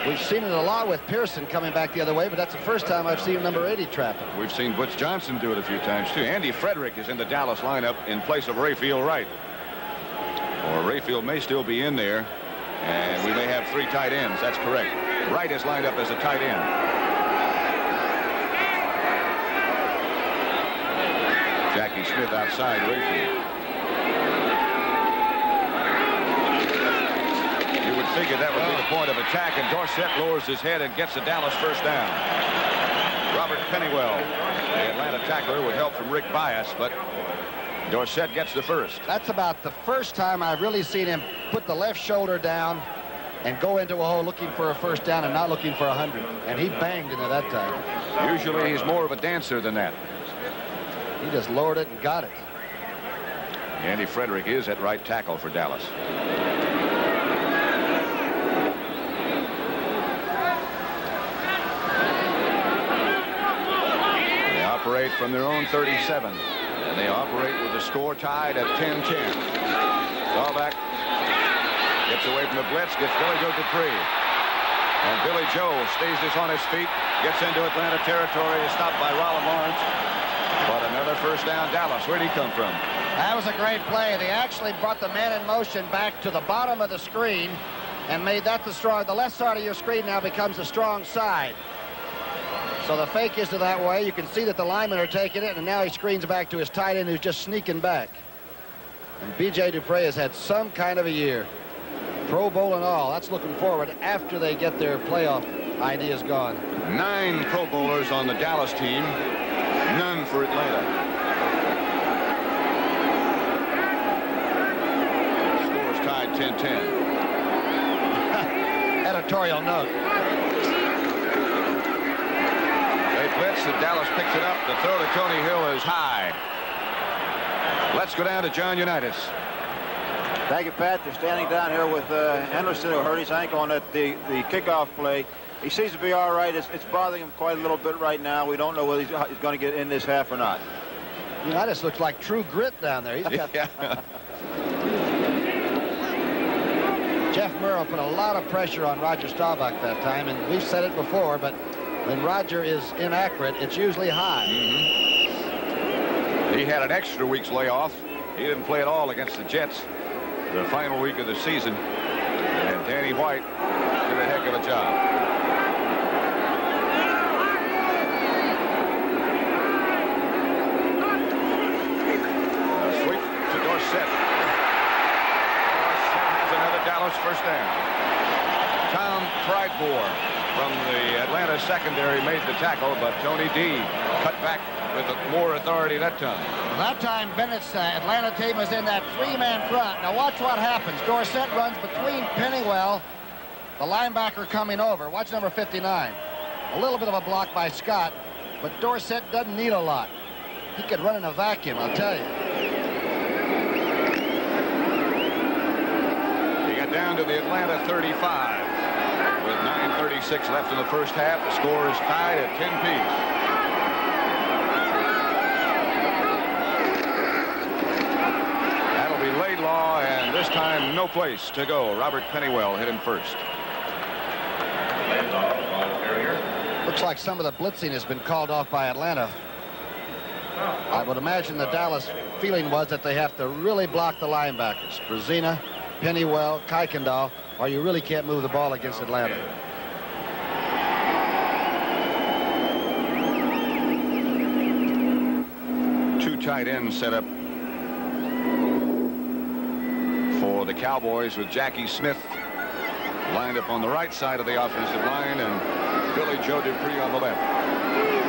We've seen it a lot with Pearson coming back the other way, but that's the first time I've seen number 80 trap it. We've seen Butch Johnson do it a few times, too. Andy Frederick is in the Dallas lineup in place of Rayfield Wright. Or Rayfield may still be in there, and we may have 3 tight ends. That's correct. Wright is lined up as a tight end. Jackie Smith outside Rayfield. You would figure that would be the point of attack, and Dorsett lowers his head and gets the Dallas first down. Robert Pennywell, the Atlanta tackler, with help from Rick Bias, but Dorsett gets the first. That's about the first time I've really seen him put the left shoulder down and go into a hole looking for a first down and not looking for 100. And he banged into that time. Usually he's more of a dancer than that. He just lowered it and got it. Andy Frederick is at right tackle for Dallas. They operate from their own 37. And they operate with the score tied at 10-10. Staubach gets away from the blitz, gets Billy Joe Dupree. And Billy Joe stays this on his feet, gets into Atlanta territory, is stopped by Rollin Lawrence. But another first down, Dallas. Where'd he come from? That was a great play. They actually brought the man in motion back to the bottom of the screen and made that the strong. The left side of your screen now becomes the strong side. So the fake is to that way. You can see that the linemen are taking it, and now he screens back to his tight end who's just sneaking back. And B.J. Dupree has had some kind of a year. Pro Bowl and all. That's looking forward after they get their playoff ideas gone. 9 Pro Bowlers on the Dallas team. None for Atlanta. Scores tied 10-10. Editorial note. They blitz, and Dallas picks it up. The throw to Tony Hill is high. Let's go down to John Unitas. Thank you, Pat. They're standing down here with Henderson, who hurt his ankle on the kickoff play. He seems to be all right. It's bothering him quite a little bit right now. We don't know whether he's going to get in this half or not. Unitas looks like true grit down there. He's got... Jeff Murrow put a lot of pressure on Roger Staubach that time, and we've said it before, but when Roger is inaccurate, it's usually high. He had an extra week's layoff. He didn't play at all against the Jets the final week of the season, and Danny White did a heck of a job. Sweep to Dorsett. Dorsett has another Dallas first down. Tom Pridemore from the Atlanta secondary made the tackle, but Tony D cut back with more authority that time. That time, Bennett's Atlanta team was in that 3-man front. Now watch what happens. Dorsett runs between Pennywell, the linebacker coming over. Watch number 59. A little bit of a block by Scott, but Dorsett doesn't need a lot. He could run in a vacuum, I'll tell you. He got down to the Atlanta 35 with 9:36 left in the first half. The score is tied at 10 apiece. Law, and this time no place to go. Robert Pennywell hit him first. Looks like some of the blitzing has been called off by Atlanta. I would imagine the Dallas feeling was that they have to really block the linebackers. Brzezina, Pennywell, Kuykendall, or you really can't move the ball against Atlanta. Two tight ends set up for the Cowboys, with Jackie Smith lined up on the right side of the offensive line and Billy Joe Dupree on the left.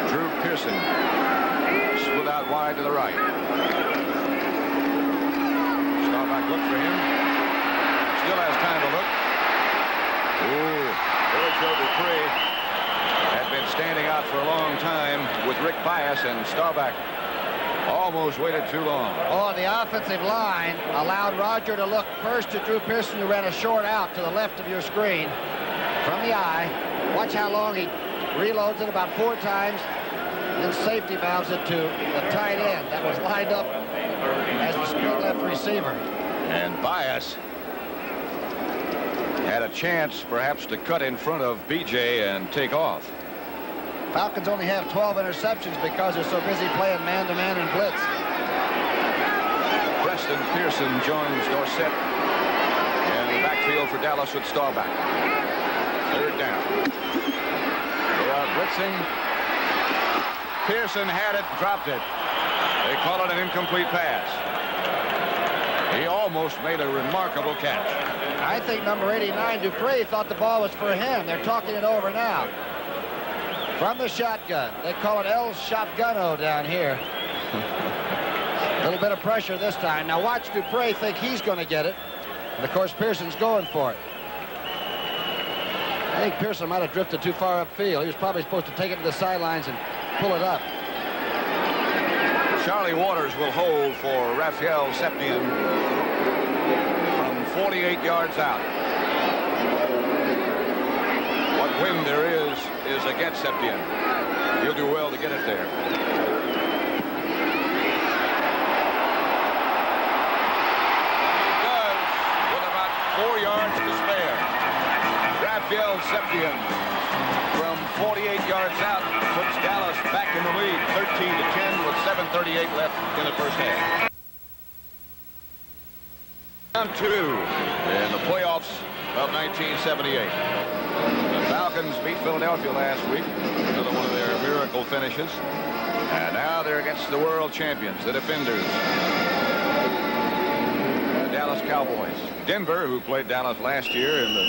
Drew Pearson split out wide to the right. Staubach looked for him. Still has time to look. Ooh, Billy Joe Dupree had been standing out for a long time with Rick Bias, and Staubach almost waited too long. Oh, the offensive line allowed Roger to look first to Drew Pearson, who ran a short out to the left of your screen from the eye. Watch how long he reloads it, about 4 times, then safety valves it to the tight end that was lined up as the screen left receiver. And Bias had a chance perhaps to cut in front of BJ and take off. Falcons only have 12 interceptions because they're so busy playing man-to-man and blitz. Preston Pearson joins Dorsett in the backfield for Dallas with Staubach. 3rd down. They are blitzing. Pearson had it, dropped it. They call it an incomplete pass. He almost made a remarkable catch. I think number 89, Dupree, thought the ball was for him. They're talking it over now. From the shotgun. They call it El Shotguno down here. A little bit of pressure this time. Now watch Dupree think he's going to get it. And of course Pearson's going for it. I think Pearson might have drifted too far upfield. He was probably supposed to take it to the sidelines and pull it up. Charlie Waters will hold for Raphael Septien from 48 yards out. What wind there is against Septien. He'll do well to get it there. He does with about 4 yards to spare. Raphael Septien from 48 yards out puts Dallas back in the lead, 13-10 with 7:38 left in the first half. Round 2 in the playoffs of 1978. The Falcons beat Philadelphia last week, another one of their miracle finishes. And now they're against the world champions, the defenders, the Dallas Cowboys. Denver, who played Dallas last year in the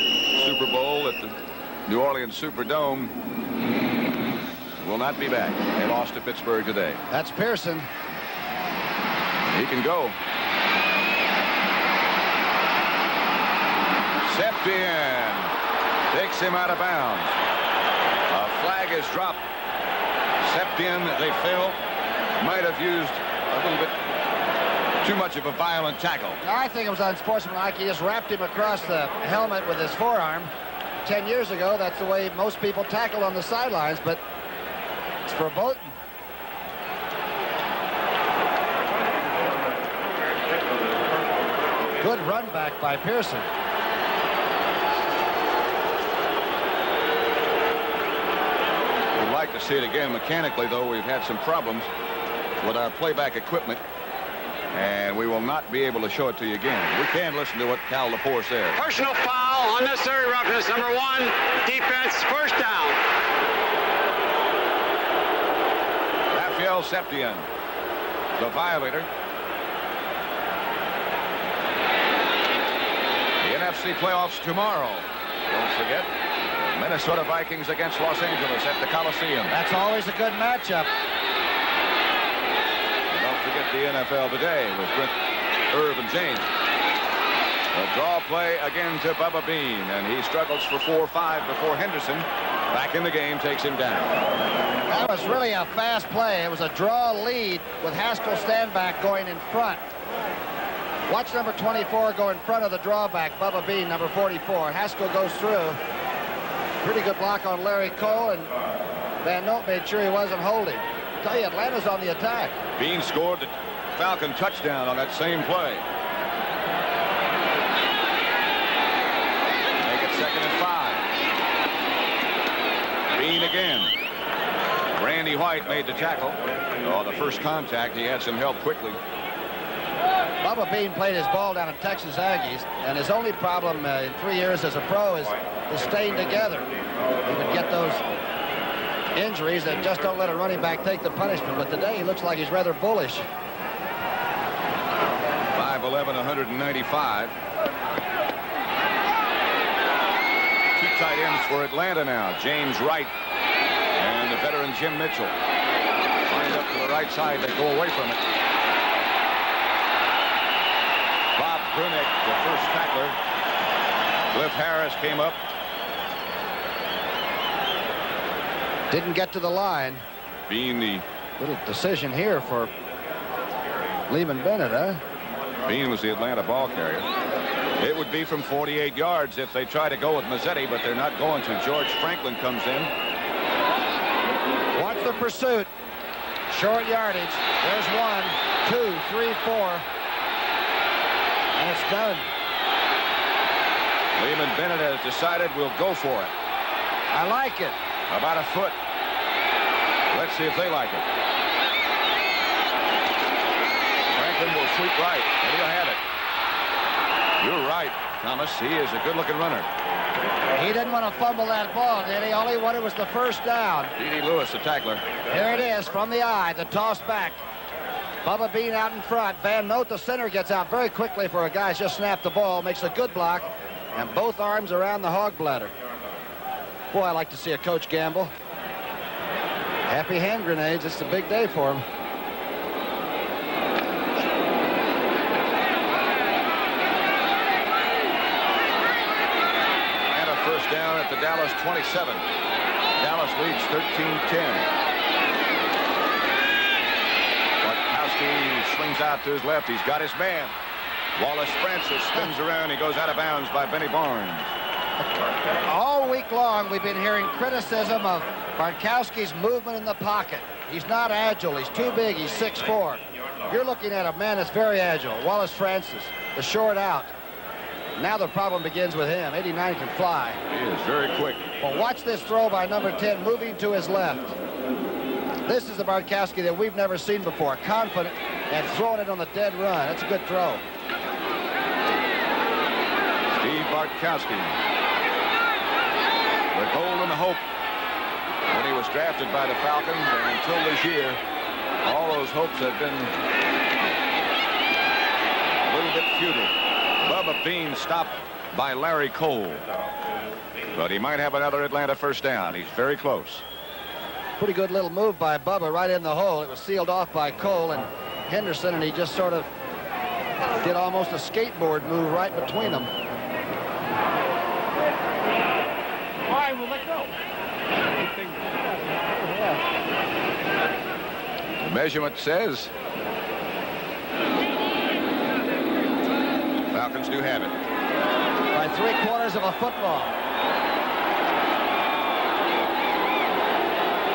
Super Bowl at the New Orleans Superdome, will not be back. They lost to Pittsburgh today. That's Pearson. He can go. Septien takes him out of bounds. A flag is dropped. Septien, they feel, might have used a little bit too much of a violent tackle. I think it was unsportsmanlike. He just wrapped him across the helmet with his forearm. 10 years ago, that's the way most people tackled on the sidelines, but it's verboten. Good run back by Pearson. We'd like to see it again. Mechanically, though, we've had some problems with our playback equipment, and we will not be able to show it to you again. We can listen to what Cal Lepore said. Personal foul, unnecessary roughness, number 1, defense, first down. Raphael Septien, the violator. The NFC playoffs tomorrow. Don't forget, Minnesota Vikings against Los Angeles at the Coliseum. That's always a good matchup. And don't forget the NFL today with Brent, Irv, and James. A draw play again to Bubba Bean, and he struggles for 4-5 before Henderson, back in the game, takes him down. That was really a fast play. It was a draw lead with Haskell Standback going in front. Watch number 24 go in front of the drawback, Bubba Bean, number 44. Haskell goes through. Pretty good block on Larry Cole, and Van Note made sure he wasn't holding. I tell you, Atlanta's on the attack. Bean scored the Falcon touchdown on that same play. Make it 2nd and 5. Bean again. Randy White made the tackle. Oh, the first contact, he had some help quickly. Bubba Bean played his ball down at Texas Aggies, and his only problem in 3 years as a pro is staying together. He would get those injuries that just don't let a running back take the punishment, but today he looks like he's rather bullish. 5'11", 195. Two tight ends for Atlanta now. James Wright and the veteran Jim Mitchell. Lined up to the right side. They go away from it. Bob Brunick, the first tackler. Cliff Harris came up. Didn't get to the line. Being the little decision here for Lehman Bennett, huh? Bean was the Atlanta ball carrier. It would be from 48 yards if they try to go with Mazzetti, but they're not going to. George Franklin comes in. Watch the pursuit. Short yardage. There's 1, 2, 3, 4. And it's done. Lehman Bennett has decided we'll go for it. I like it. About a foot. Let's see if they like it. Franklin will sweep right, and he'll have it. You're right, Thomas. He is a good-looking runner. He didn't want to fumble that ball, did he? All he wanted was the first down. D.D. Lewis, the tackler. Here it is from the eye, the toss back. Bubba Bean out in front. Van Note, the center, gets out very quickly for a guy who's just snapped the ball, makes a good block, and both arms around the hog bladder. Boy, I like to see a coach gamble. Happy hand grenades. It's a big day for him. And a first down at the Dallas 27. Dallas leads 13-10. Bartkowski swings out to his left. He's got his man. Wallace Francis spins around. He goes out of bounds by Benny Barnes. All week long, we've been hearing criticism of Bartkowski's movement in the pocket. He's not agile. He's too big. He's 6'4". You're looking at a man that's very agile. Wallace Francis, the short out. Now the problem begins with him. 89 can fly. He is very quick. Well, watch this throw by number 10 moving to his left. This is the Bartkowski that we've never seen before. Confident and throwing it on the dead run. That's a good throw. Steve Bartkowski. The goal and the hope when he was drafted by the Falcons, and until this year, all those hopes have been a little bit futile. Bubba Bean stopped by Larry Cole, but he might have another Atlanta first down. He's very close. Pretty good little move by Bubba right in the hole. It was sealed off by Cole and Henderson, and he just sort of did almost a skateboard move right between them. All right, well, let go. The measurement says Falcons do have it. By 3/4 of a football.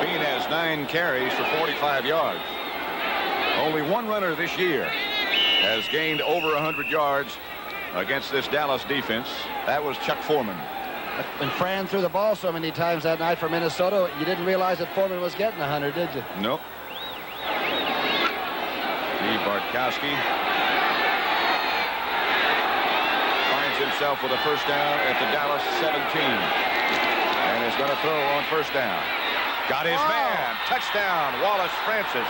Bean has 9 carries for 45 yards. Only one runner this year has gained over 100 yards against this Dallas defense. That was Chuck Foreman. And Fran threw the ball so many times that night for Minnesota, you didn't realize that Foreman was getting 100, did you? Nope. Steve Bartkowski finds himself with a first down at the Dallas 17. And is going to throw on first down. Got his man. Touchdown, Wallace Francis.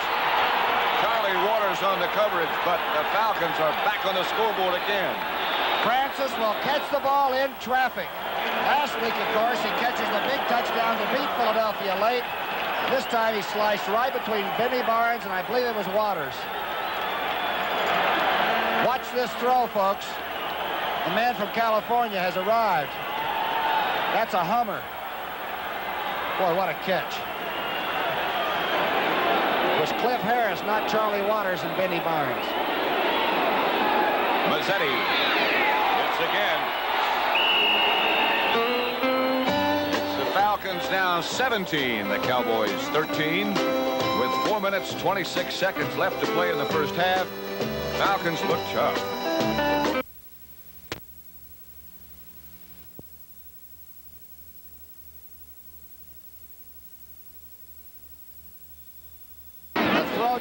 Charlie Waters on the coverage, but the Falcons are back on the scoreboard again. Francis will catch the ball in traffic. Last week, of course, he catches the big touchdown to beat Philadelphia late. This time he sliced right between Benny Barnes and I believe it was Waters. Watch this throw, folks. The man from California has arrived. That's a Hummer. Boy, what a catch. It was Cliff Harris, not Charlie Waters and Benny Barnes. Mazzetti hits again. It's the Falcons now 17, the Cowboys 13. With 4 minutes, 26 seconds left to play in the first half, Falcons look tough.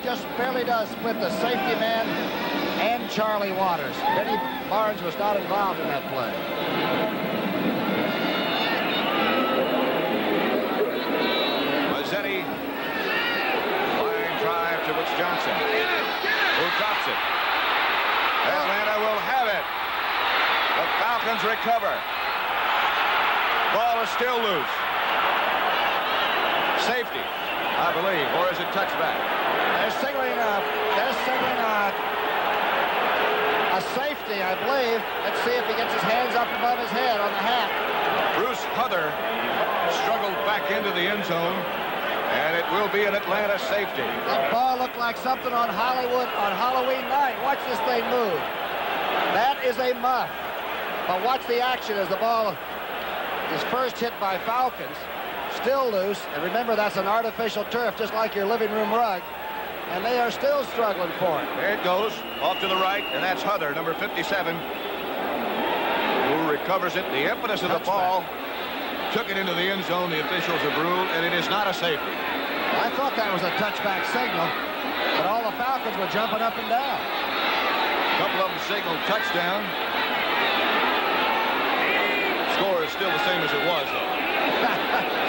Just barely does split the safety man and Charlie Waters. Benny Barnes was not involved in that play. Mazzetti, line drive to Witz Johnson, who drops it. Atlanta will have it. The Falcons recover. Ball is still loose. Safety, I believe, or is it touchback? They're signaling a safety, I believe. Let's see if he gets his hands up above his head on the hat. Bruce Huther struggled back into the end zone. And it will be an Atlanta safety. That ball looked like something on Hollywood on Halloween night. Watch this thing move. That is a muff. But watch the action as the ball is first hit by Falcons. Still loose. And remember, that's an artificial turf, just like your living room rug. And they are still struggling for it. There it goes, off to the right, and that's Hunter, number 57, who recovers it. The impetus of the ball took it into the end zone. The officials have ruled, and it is not a safety. I thought that was a touchback signal, but all the Falcons were jumping up and down. A couple of them signaled touchdown. Score is still the same as it was, though.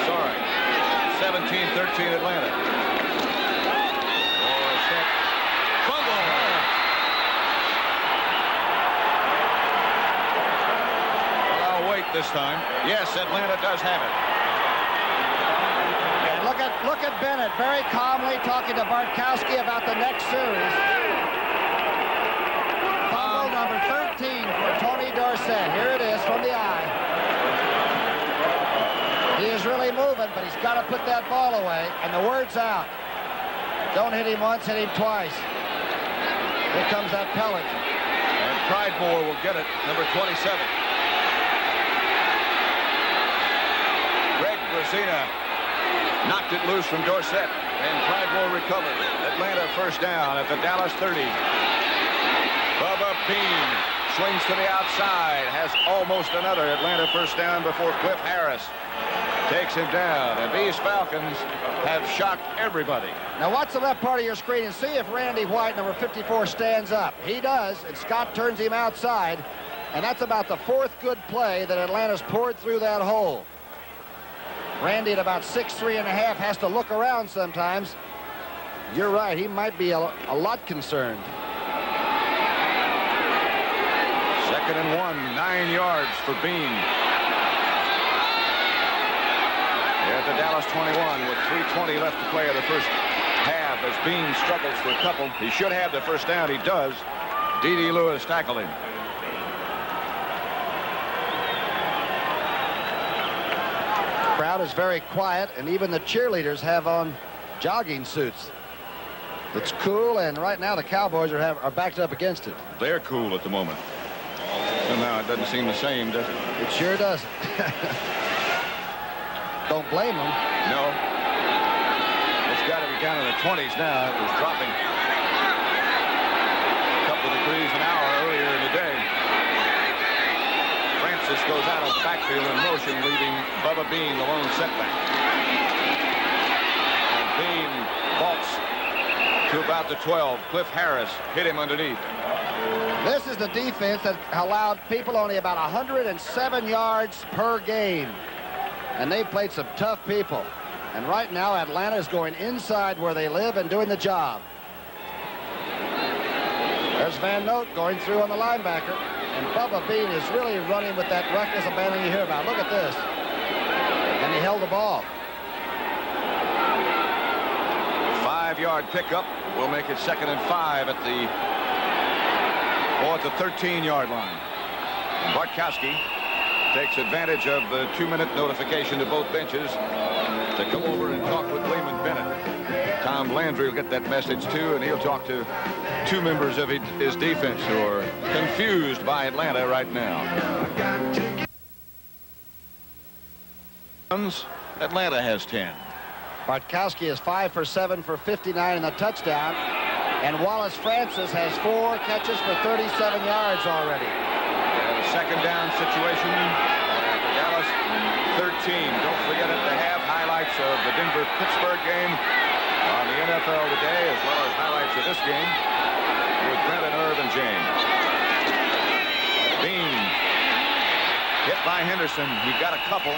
Sorry. 17-13 Atlanta. Fumble. Well, I'll wait this time. Yes, Atlanta does have it. And look at Bennett very calmly talking to Bartkowski about the next series. Fumble number 13 for Tony Dorsett. Here it is from the eye. He is really moving, but he's got to put that ball away. And the word's out. Don't hit him once, hit him twice. Here comes that pellet. And Pridemore will get it, number 27. Greg Brazina knocked it loose from Dorsett, and Pridemore recovered. Atlanta first down at the Dallas 30. Bubba Bean swings to the outside, has almost another Atlanta first down before Cliff Harris takes him down. And these Falcons have shocked everybody. Now watch the left part of your screen and see if Randy White, number 54, stands up. He does, and Scott turns him outside. And that's about the fourth good play that Atlanta's poured through that hole. Randy at about 6'3.5" has to look around sometimes. You're right, he might be a lot concerned. 2nd and 1, 9 yards for Bean. At the Dallas 21 with 3:20 left to play in the first half as Bean struggles for a couple. He should have the first down. He does. D.D. Lewis tackled him. Crowd is very quiet, and even the cheerleaders have on jogging suits. It's cool, and right now the Cowboys are backed up against it. They're cool at the moment. Somehow it doesn't seem the same, does it? It sure doesn't. Don't blame them. No. It's got to be down in the 20s now. It was dropping a couple of degrees an hour earlier in the day. Francis goes out of the backfield in motion, leaving Bubba Bean the lone setback. And Bean vaults to about the 12. Cliff Harris hit him underneath. This is the defense that allowed people only about 107 yards per game. And they've played some tough people. And right now, Atlanta is going inside where they live and doing the job. There's Van Note going through on the linebacker. And Bubba Bean is really running with that reckless abandon you hear about. Look at this. And he held the ball. 5-yard pickup will make it 2nd and 5 at the 13-yard line. And Bartkowski takes advantage of the 2-minute notification to both benches to come over and talk with Lehman Bennett. Tom Landry will get that message too, and he'll talk to 2 members of his defense who are confused by Atlanta right now. Atlanta has 10. Bartkowski is 5 for 7 for 59 in the touchdown. And Wallace Francis has 4 catches for 37 yards already. A 2nd down situation at the Dallas 13. Don't forget at the half highlights of the Denver-Pittsburgh game on the NFL Today, as well as highlights of this game with Brendan Irv and James. Bean hit by Henderson. He got a couple.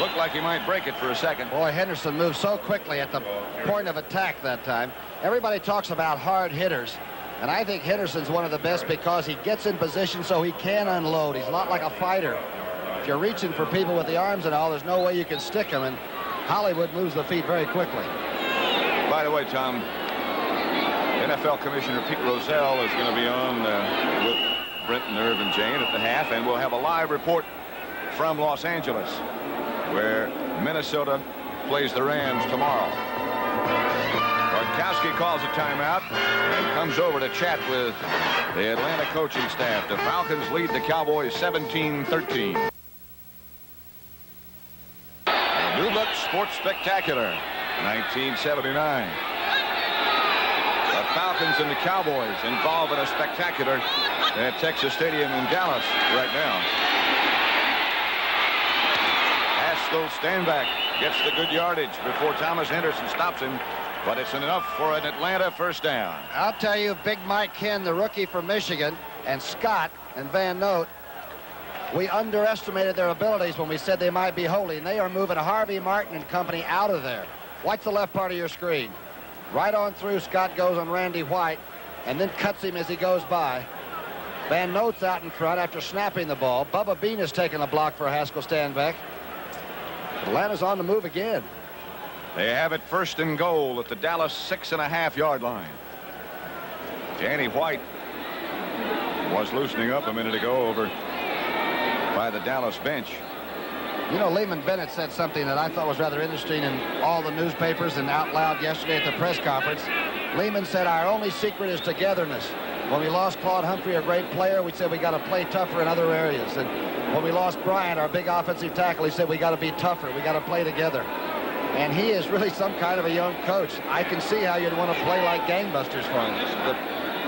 Looked like he might break it for a second. Boy, Henderson moved so quickly at the point of attack that time. Everybody talks about hard hitters, and I think Henderson's one of the best because he gets in position so he can unload. He's a lot like a fighter. If you're reaching for people with the arms and all, there's no way you can stick them, and Hollywood moves the feet very quickly. By the way, Tom, NFL Commissioner Pete Rozelle is going to be on with Brent and Irv and Jane at the half, and we'll have a live report from Los Angeles, where Minnesota plays the Rams tomorrow. Bartkowski calls a timeout and comes over to chat with the Atlanta coaching staff. The Falcons lead the Cowboys 17-13. New Look Sports Spectacular, 1979. The Falcons and the Cowboys involved in a spectacular at Texas Stadium in Dallas right now. Haskell Stanback gets the good yardage before Thomas Henderson stops him, but it's enough for an Atlanta first down. I'll tell you, Big Mike Ken, the rookie from Michigan, and Scott and Van Note, we underestimated their abilities when we said they might be holy, and they are moving Harvey Martin and company out of there. Watch the left part of your screen. Right on through, Scott goes on Randy White and then cuts him as he goes by. Van Note's out in front after snapping the ball. Bubba Bean has taken a block for Haskell Stanback. Atlanta's on the move again. They have it first and goal at the Dallas 6.5-yard line. Danny White was loosening up a minute ago over by the Dallas bench. You know, Lehman Bennett said something that I thought was rather interesting in all the newspapers and out loud yesterday at the press conference. Lehman said our only secret is togetherness. When we lost Claude Humphrey, a great player, we said we got to play tougher in other areas. And when we lost Bryant, our big offensive tackle, he said we got to be tougher. We got to play together. And he is really some kind of a young coach. I can see how you'd want to play like gangbusters for him. The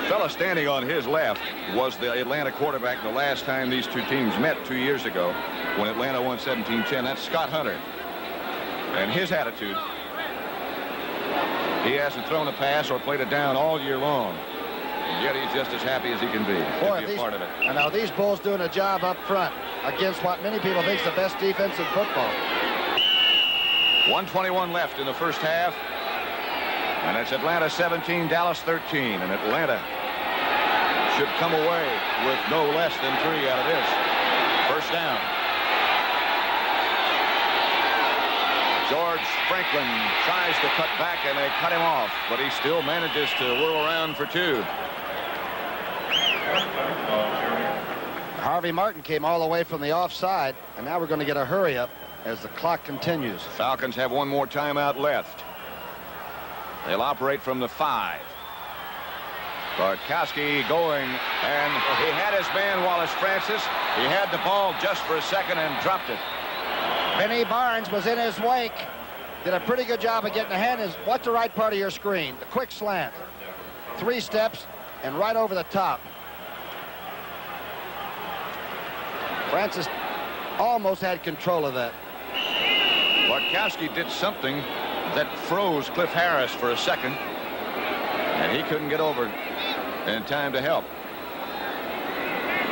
fella standing on his left was the Atlanta quarterback the last time these two teams met 2 years ago when Atlanta won 17-10. That's Scott Hunter. And his attitude, he hasn't thrown a pass or played a down all year long. And yet he's just as happy as he can be to be a part of it. And now these Bulls doing a job up front against what many people think is the best defense in football. 1:21 left in the first half. And it's Atlanta 17, Dallas 13. And Atlanta should come away with no less than 3 out of this. First down. George Franklin tries to cut back, and they cut him off, but he still manages to whirl around for 2. Harvey Martin came all the way from the offside, and now we're going to get a hurry up as the clock continues. Falcons have one more timeout left. They'll operate from the 5. Bartkowski going, and he had his man, Wallace Francis. He had the ball just for a second and dropped it. Benny Barnes was in his wake. Did a pretty good job of getting a hand. What's the right part of your screen? The quick slant. 3 steps and right over the top. Francis almost had control of that. Bartkowski did something that froze Cliff Harris for a second, and he couldn't get over in time to help.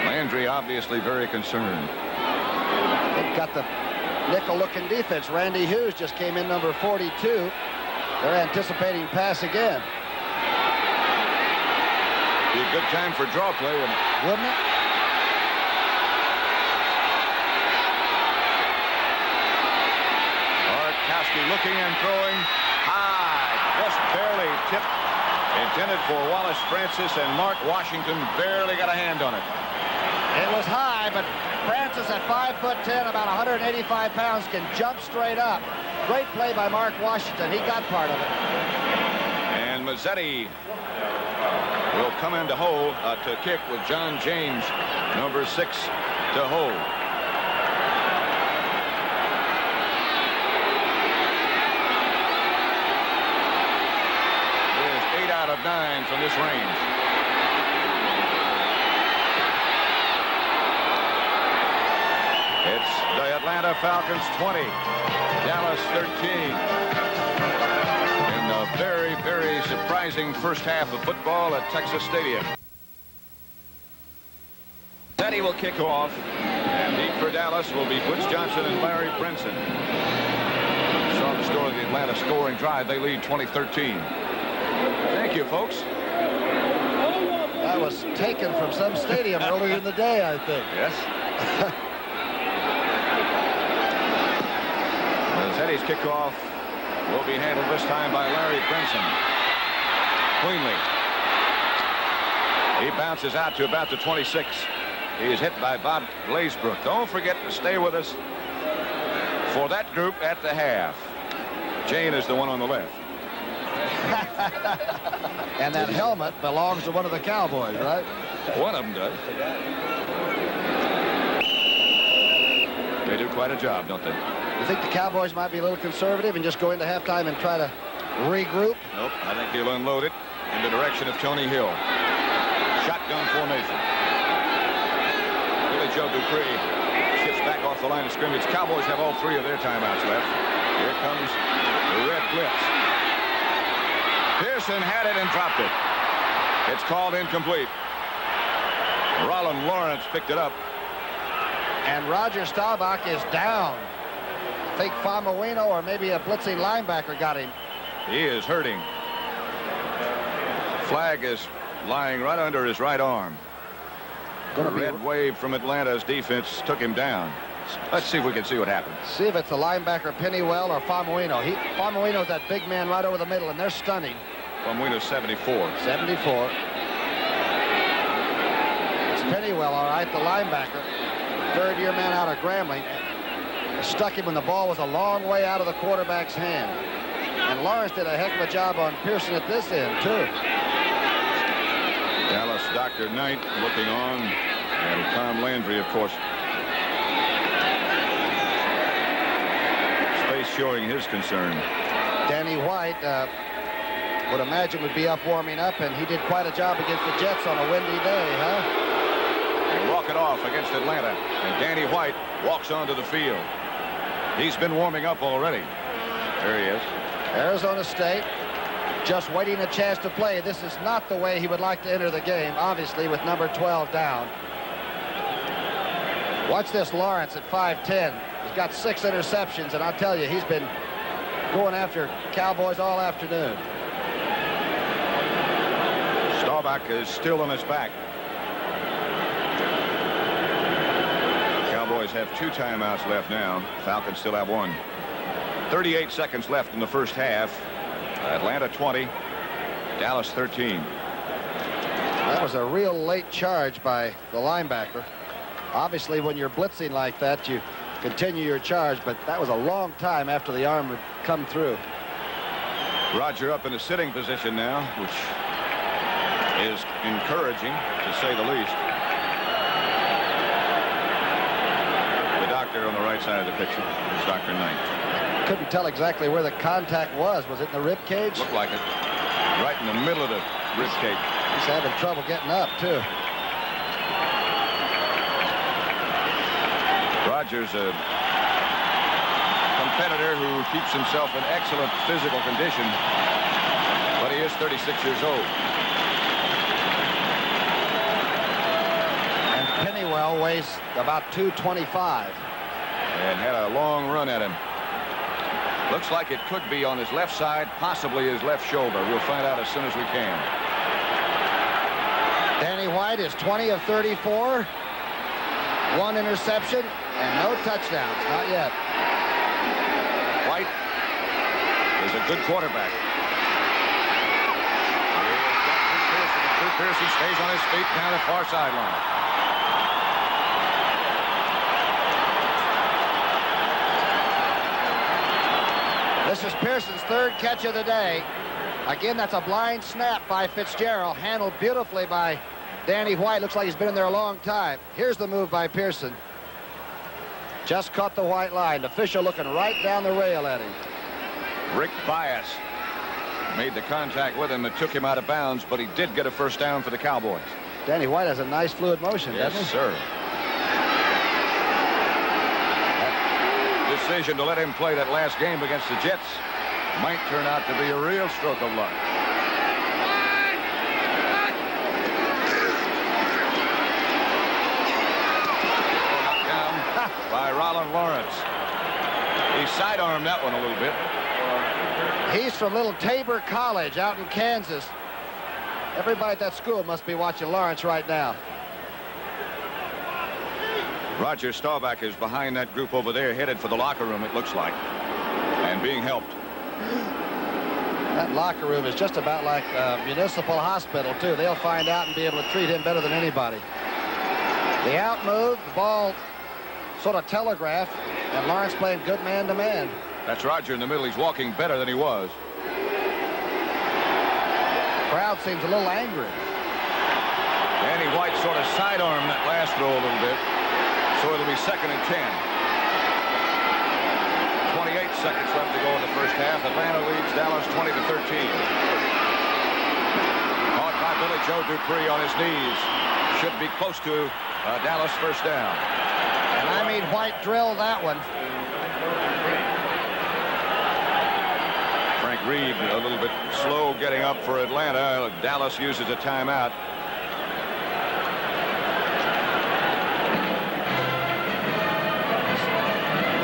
Landry obviously very concerned. They've got the nickel-looking defense. Randy Hughes just came in, number 42. They're anticipating pass again. Be a good time for draw play, wouldn't it? Bartkowski looking and throwing high, just barely tipped. Intended for Wallace Francis, and Mark Washington barely got a hand on it. It was high, but Francis at 5'10", about 185 pounds, can jump straight up. Great play by Mark Washington. He got part of it. And Mazzetti will come in to hold, to kick with John James, number 6, to hold. There's 8 out of 9 from this range. It's the Atlanta Falcons 20, Dallas 13. In a very, very surprising first half of football at Texas Stadium. Teddy will kick off, and deep for Dallas will be Butch Johnson and Larry Brinson. Saw the story of the Atlanta scoring drive. They lead 2013. Thank you, folks. That was taken from some stadium earlier in the day, I think. Yes. Mazzetti's kickoff will be handled this time by Larry Brinson. Cleanly. He bounces out to about the 26. He is hit by Bob Glazebrook. Don't forget to stay with us for that group at the half. Jane is the one on the left. And that helmet belongs to one of the Cowboys, right? One of them does. They do quite a job, don't they? You think the Cowboys might be a little conservative and just go into halftime and try to regroup? Nope. I think he'll unload it in the direction of Tony Hill. Shotgun formation. Billy Joe Dupree shifts back off the line of scrimmage. Cowboys have all 3 of their timeouts left. Here comes the red blitz. Pearson had it and dropped it. It's called incomplete. Roland Lawrence picked it up. And Roger Staubach is down. I think Famuino or maybe a blitzing linebacker got him. He is hurting. Flag is lying right under his right arm. The red wave from Atlanta's defense took him down. Let's see if we can see what happens. See if it's the linebacker Pennywell or Famuino. Famuino's that big man right over the middle, and they're stunning. Famuino's 74. 74. It's Pennywell, all right, the linebacker. Third-year man out of Grambling. Stuck him when the ball was a long way out of the quarterback's hand. And Lawrence did a heck of a job on Pearson at this end, too. Dallas Dr. Knight looking on, and Tom Landry, of course. Space showing his concern. Danny White, would imagine would be up warming up, and he did quite a job against the Jets on a windy day, huh? They walk it off against Atlanta, and Danny White walks onto the field. He's been warming up already. There he is. Arizona State just waiting a chance to play. This is not the way he would like to enter the game, obviously, with number 12 down. Watch this Lawrence at 5'10". He's got 6 interceptions, and I'll tell you, he's been going after Cowboys all afternoon. Staubach is still on his back. Cowboys have 2 timeouts left now. Falcons still have 1. 38 seconds left in the first half. Atlanta 20, Dallas 13. That was a real late charge by the linebacker. Obviously, when you're blitzing like that, you continue your charge, but that was a long time after the arm had come through. Roger up in a sitting position now, which is encouraging, to say the least. The doctor on the right side of the picture is Dr. Knight. Couldn't tell exactly where the contact was. Was it in the rib cage? Looked like it. Right in the middle of the rib cage. He's having trouble getting up, too. Rogers, a competitor who keeps himself in excellent physical condition, but he is 36 years old. And Pennywell weighs about 225. And had a long run at him. Looks like it could be on his left side, possibly his left shoulder. We'll find out as soon as we can. Danny White is 20 of 34. 1 interception and no touchdowns. Not yet. White is a good quarterback. Drew Pearson stays on his feet down the far sideline. This is Pearson's 3rd catch of the day. Again, that's a blind snap by Fitzgerald, handled beautifully by Danny White. Looks like he's been in there a long time. Here's the move by Pearson. Just caught the white line. The official looking right down the rail at him. Rick Bias made the contact with him that took him out of bounds, but he did get a first down for the Cowboys. Danny White has a nice fluid motion, doesn't he? Yes, sir. Decision to let him play that last game against the Jets might turn out to be a real stroke of luck. Knocked down by Roland Lawrence. He sidearmed that one a little bit. He's from Little Tabor College out in Kansas. Everybody at that school must be watching Lawrence right now. Roger Staubach is behind that group over there, headed for the locker room, it looks like, and being helped. That locker room is just about like a municipal hospital, too. They'll find out and be able to treat him better than anybody. The out move, the ball sort of telegraphed, and Lawrence playing good man-to-man. That's Roger in the middle. He's walking better than he was. Crowd seems a little angry. Danny White sort of sidearmed that last throw a little bit. So it'll be 2nd and 10. 28 seconds left to go in the first half. Atlanta leads Dallas 20-13. Caught by Billy Joe Dupree on his knees. Should be close to Dallas first down. And I mean, White drilled that one. Frank Reed a little bit slow getting up for Atlanta. Dallas uses a timeout.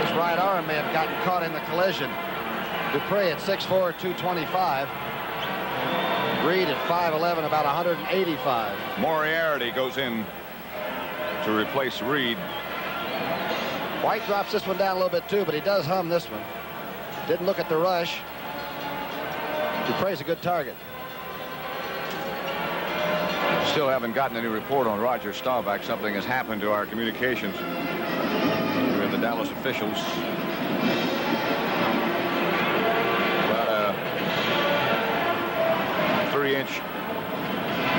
His right arm may have gotten caught in the collision. Dupree at 6'4", 225. Reed at 5'11", about 185. Moriarty goes in to replace Reed. White drops this one down a little bit too, but he does hum this one. Didn't look at the rush. Dupree's a good target. Still haven't gotten any report on Roger Staubach. Something has happened to our communications with the Dallas officials. About a 3-inch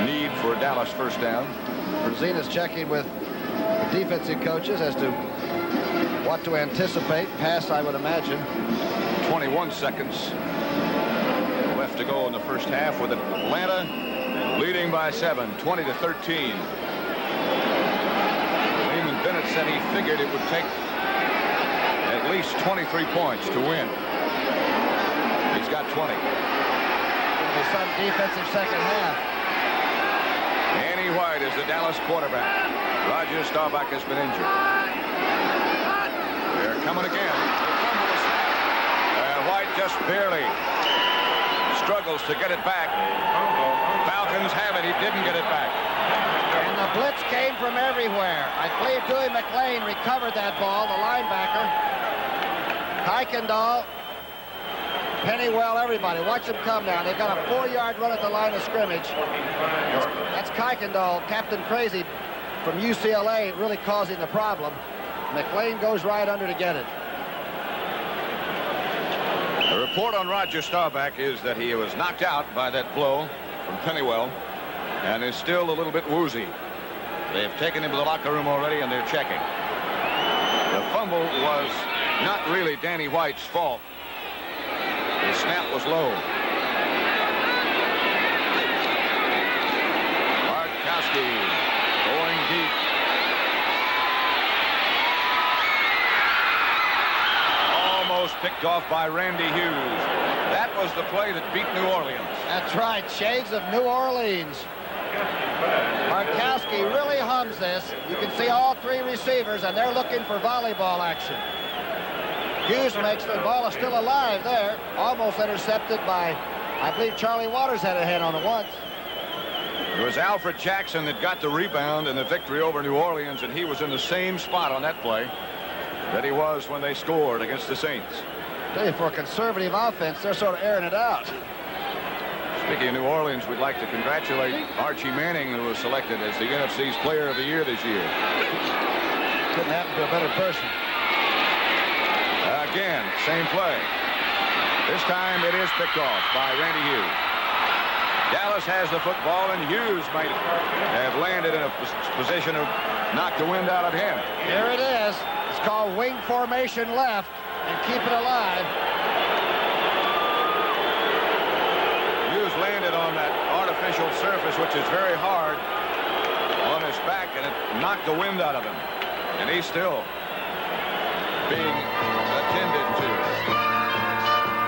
need for a Dallas first down. Brazina's checking with the defensive coaches as to what to anticipate. Pass, I would imagine. 21 seconds left to go in the first half with Atlanta leading by 7, 20-13. Lehman Bennett said he figured it would take at least 23 points to win. He's got 20. It'll be some defensive second half. Danny White is the Dallas quarterback. Roger Staubach has been injured. They're coming again. White just barely struggles to get it back. Falcons have it. He didn't get it back. And the blitz came from everywhere. I believe Dewey McLean recovered that ball, the linebacker. Kuykendall, Pennywell, everybody. Watch them come down. They've got a 4-yard run at the line of scrimmage. That's Kuykendall, Captain Crazy from UCLA, really causing the problem. McLean goes right under to get it. The report on Roger Staubach is that he was knocked out by that blow from Pennywell and is still a little bit woozy. They have taken him to the locker room already and they're checking. The fumble was not really Danny White's fault. The snap was low. Bartkowski going deep. Almost picked off by Randy Hughes. That was the play that beat New Orleans. That's right, shades of New Orleans. Bartkowski really hums this. You can see all 3 receivers, and they're looking for volleyball action. Hughes makes the ball is still alive there. Almost intercepted by, I believe Charlie Waters had a head on it once. It was Alfred Jackson that got the rebound in the victory over New Orleans, and he was in the same spot on that play that he was when they scored against the Saints. I tell you, for a conservative offense, they're sort of airing it out. Speaking of New Orleans, we'd like to congratulate Archie Manning, who was selected as the NFC's Player of the Year this year. Couldn't happen to a better person. Again, same play. This time it is picked off by Randy Hughes. Dallas has the football, and Hughes might have landed in a position to knock the wind out of him. Here it is. It's called wing formation left, and keep it alive. Hughes landed on that artificial surface, which is very hard, on his back, and it knocked the wind out of him. And he's still being attended to.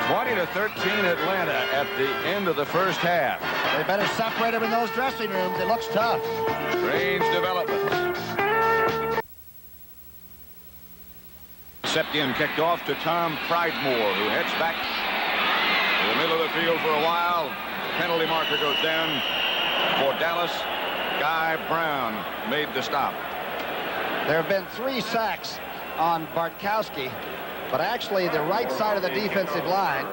20-13 Atlanta at the end of the first half. They better separate them in those dressing rooms. It looks tough. Strange developments. Septian kicked off to Tom Pridemore, who heads back to the middle of the field for a while. The penalty marker goes down for Dallas. Guy Brown made the stop. There have been 3 sacks on Bartkowski, but actually the right side of the defensive line,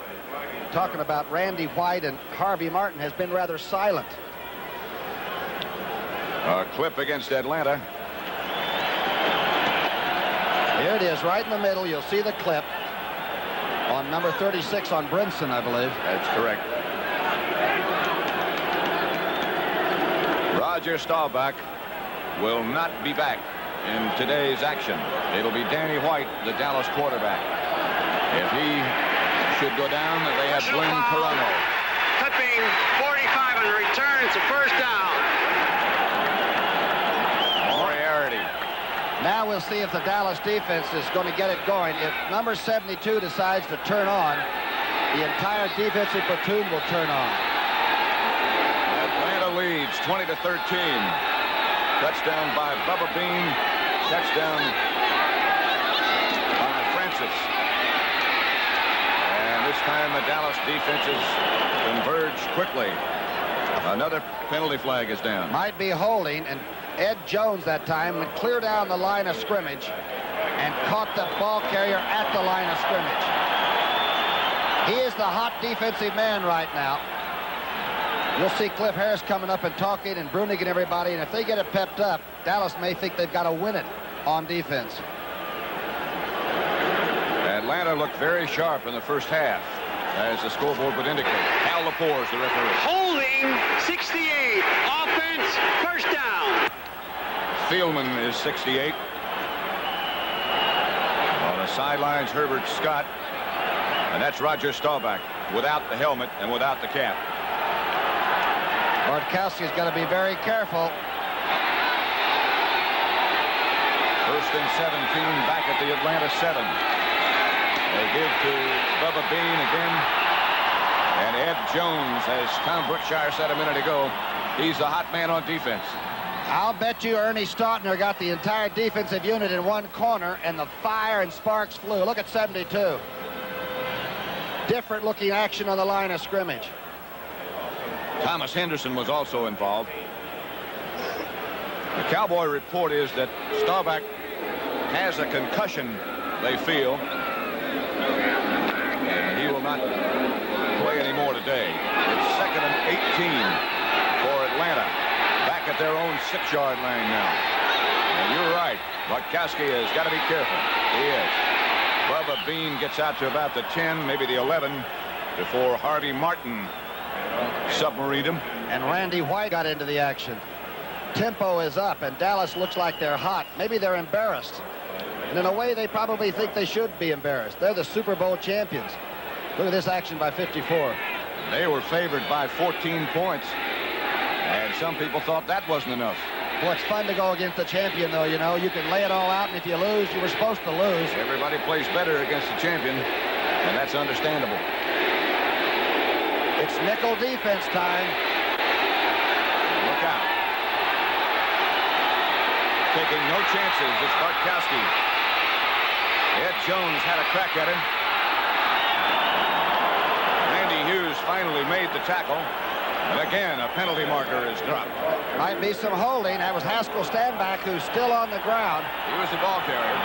talking about Randy White and Harvey Martin, has been rather silent. A clip against Atlanta. Here it is, right in the middle. You'll see the clip. On number 36 on Brinson, I believe. That's correct. Roger Staubach will not be back in today's action. It'll be Danny White, the Dallas quarterback. If he should go down, they have Glenn Carano. Clipping 45 on the return. It's a first down. Moriarty. Now we'll see if the Dallas defense is going to get it going. If number 72 decides to turn on, the entire defensive platoon will turn on. Atlanta leads 20-13. Touchdown by Bubba Bean. Touchdown by Francis. And this time the Dallas defenses converge quickly. Another penalty flag is down. Might be holding, and Ed Jones that time went clear down the line of scrimmage and caught the ball carrier at the line of scrimmage. He is the hot defensive man right now. You'll see Cliff Harris coming up and talking, and Brunig and everybody, and if they get it pepped up, Dallas may think they've got to win it on defense. Atlanta looked very sharp in the first half, as the scoreboard would indicate. Al Lepore is the referee. Holding 68. Offense, first down. Thielman is 68. On the sidelines, Herbert Scott. And that's Roger Staubach without the helmet and without the cap. Bartkowski's got to be very careful. First and 17 back at the Atlanta 7. They give to Bubba Bean again. And Ed Jones, as Tom Brookshire said a minute ago, he's the hot man on defense. I'll bet you Ernie Stautner got the entire defensive unit in one corner, and the fire and sparks flew. Look at 72. Different looking action on the line of scrimmage. Thomas Henderson was also involved. The Cowboy report is that Staubach has a concussion, they feel, and he will not play anymore today. It's 2nd and 18 for Atlanta, back at their own 6-yard line now. And you're right, Bartkowski has got to be careful. He is. Bubba Bean gets out to about the 10, maybe the 11, before Harvey Martin submarined him. And Randy White got into the action. Tempo is up, and Dallas looks like they're hot. Maybe they're embarrassed. And in a way, they probably think they should be embarrassed. They're the Super Bowl champions. Look at this action by 54. They were favored by 14 points. And some people thought that wasn't enough. Well, it's fun to go against the champion, though, you know. You can lay it all out, and if you lose, you were supposed to lose. Everybody plays better against the champion, and that's understandable. It's nickel defense time. Look out. Taking no chances, it's Bartkowski. Ed Jones had a crack at him. Randy Hughes finally made the tackle. And again, a penalty marker is dropped. Might be some holding. That was Haskell Standback, who's still on the ground. He was the ball carrier.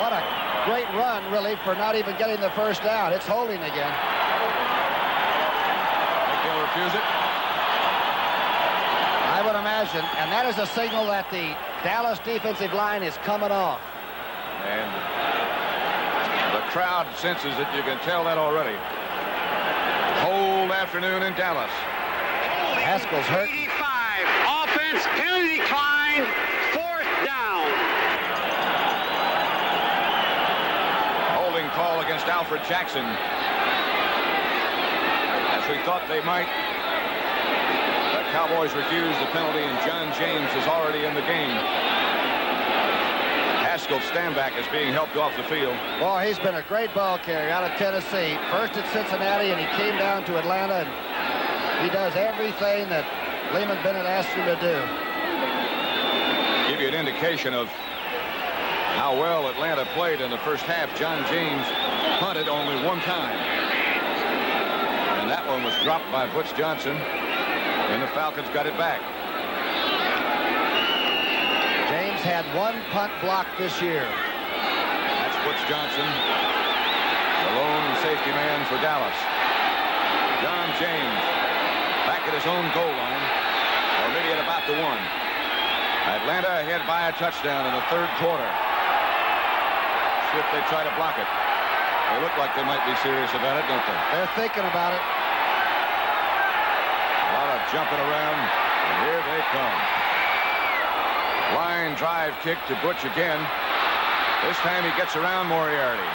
What a great run, really, for not even getting the first down. It's holding again. Think they'll refuse it? I would imagine. And that is a signal that the Dallas defensive line is coming off. And the crowd senses it. You can tell that already. Cold afternoon in Dallas. Haskell's hurt. 85. Offense, penalty decline, fourth down. Holding call against Alfred Jackson. As we thought they might. The Cowboys refused the penalty, and John James is already in the game. Haskell Standback is being helped off the field. Boy, he's been a great ball carrier out of Tennessee. First at Cincinnati, and he came down to Atlanta, and he does everything that Lehman Bennett asked him to do. Give you an indication of how well Atlanta played in the first half. John James punted only one time. And that one was dropped by Butch Johnson, and the Falcons got it back. James had one punt block this year. That's Butch Johnson, the lone safety man for Dallas. John James back at his own goal line, or maybe at about the 1. Atlanta ahead by a touchdown in the third quarter. See if they try to block it. They look like they might be serious about it, don't they? They're thinking about it. A lot of jumping around, and here they come. Line drive kick to Butch again. This time he gets around Moriarty.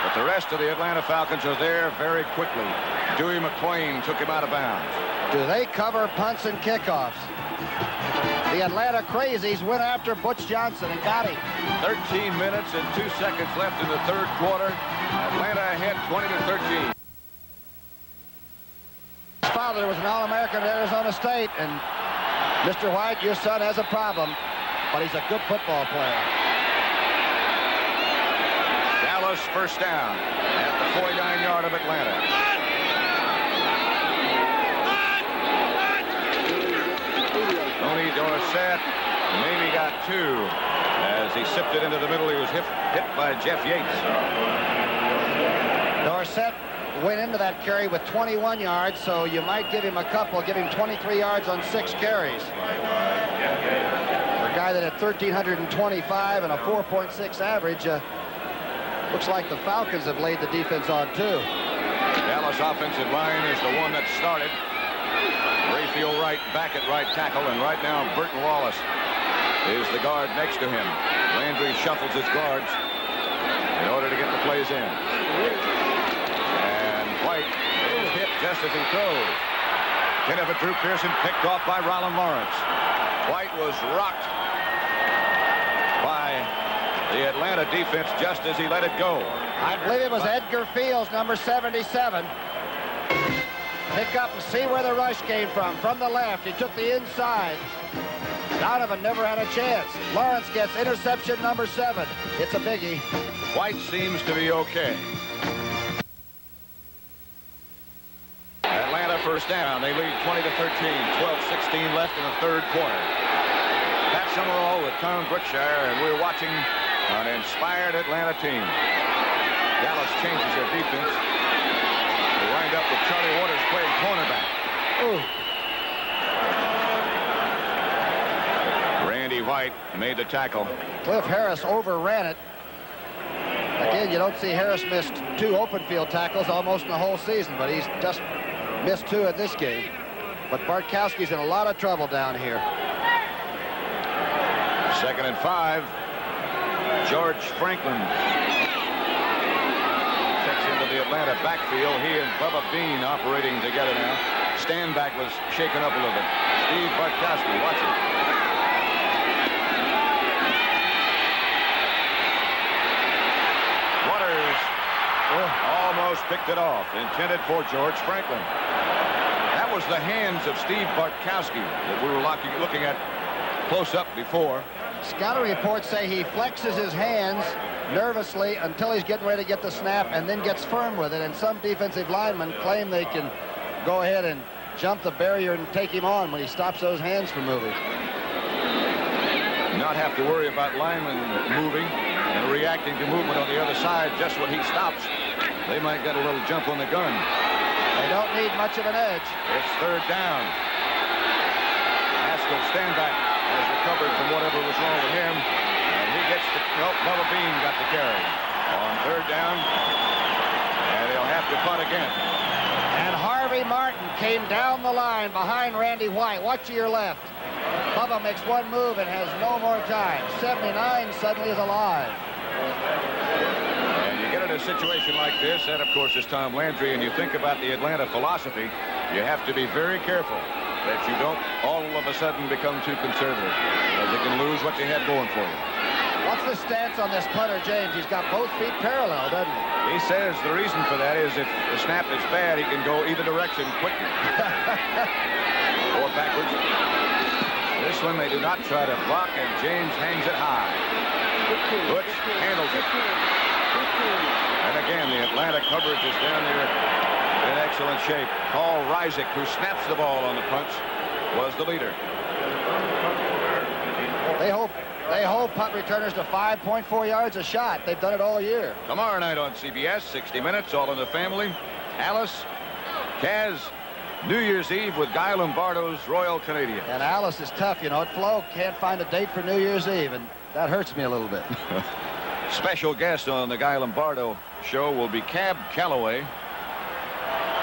But the rest of the Atlanta Falcons are there very quickly. Dewey McClain took him out of bounds. Do they cover punts and kickoffs? The Atlanta Crazies went after Butch Johnson and got him. 13 minutes and 2 seconds left in the third quarter. Atlanta ahead 20-13. His father was an All-American at Arizona State, and Mr. White, your son has a problem, but he's a good football player. Dallas first down at the 49-yard of Atlanta. Tony Dorsett maybe got 2 as he sifted into the middle. He was hit by Jeff Yates. Dorsett went into that carry with 21 yards, so you might give him a couple, give him 23 yards on 6 carries. For a guy that had 1,325 and a 4.6 average, looks like the Falcons have laid the defense on too. Dallas offensive line is the one that started. Rayfield Wright back at right tackle, and right now Burton Wallace is the guard next to him. Landry shuffles his guards in order to get the plays in. And White is hit just as he throws. Kenneth Drew Pearson picked off by Rollin Lawrence. White was rocked by the Atlanta defense just as he let it go. I believe it was Edgar Fields, number 77. Pick up and see where the rush came from. From the left, he took the inside. Donovan never had a chance. Lawrence gets interception number 7. It's a biggie. White seems to be okay. Atlanta first down. They lead 20-13. 12-16 left in the third quarter. Pat Summerall with Tom Brookshire, and we're watching an inspired Atlanta team. Dallas changes their defense. They wind up with Charlie Waters playing cornerback. Ooh. Randy White made the tackle. Cliff Harris overran it. Again, you don't see Harris missed 2 open field tackles almost in the whole season, but he's just missed 2 in this game. But Bartkowski's in a lot of trouble down here. 2nd and 5. George Franklin checks into the Atlanta backfield. He and Bubba Bean operating together now. Standback was shaken up a little bit. Steve Bartkowski, watch it. Waters almost picked it off. Intended for George Franklin. That was the hands of Steve Bartkowski that we were looking at close up before. Scouting reports say he flexes his hands nervously until he's getting ready to get the snap and then gets firm with it. And some defensive linemen claim they can go ahead and jump the barrier and take him on when he stops those hands from moving. Not have to worry about linemen moving and reacting to movement on the other side just when he stops. They might get a little jump on the gun. They don't need much of an edge. It's 3rd down. Haskell, stand back, has recovered from whatever was wrong with him. And he gets the, Bubba Bean got the carry. On 3rd down. And he'll have to punt again. And Harvey Martin came down the line behind Randy White. Watch to your left. Bubba makes one move and has no more time. 79 suddenly is alive. And you get in a situation like this, and of course is Tom Landry, and you think about the Atlanta philosophy, you have to be very careful that you don't all of a sudden become too conservative, because you can lose what you had going for you. What's the stance on this punter, James? He's got both feet parallel, doesn't he? He says the reason for that is if the snap is bad, he can go either direction quickly. Or backwards. This one they do not try to block, and James hangs it high. Butch handles it. And again, the Atlanta coverage is down there in excellent shape. Paul Rysick, who snaps the ball on the punch, was the leader. They hold punt returners to 5.4 yards a shot. They've done it all year. Tomorrow night on CBS, 60 Minutes, All in the Family. Alice, Kaz, New Year's Eve with Guy Lombardo's Royal Canadians. And Alice is tough, you know. Flo can't find a date for New Year's Eve, and that hurts me a little bit. Special guest on the Guy Lombardo show will be Cab Calloway,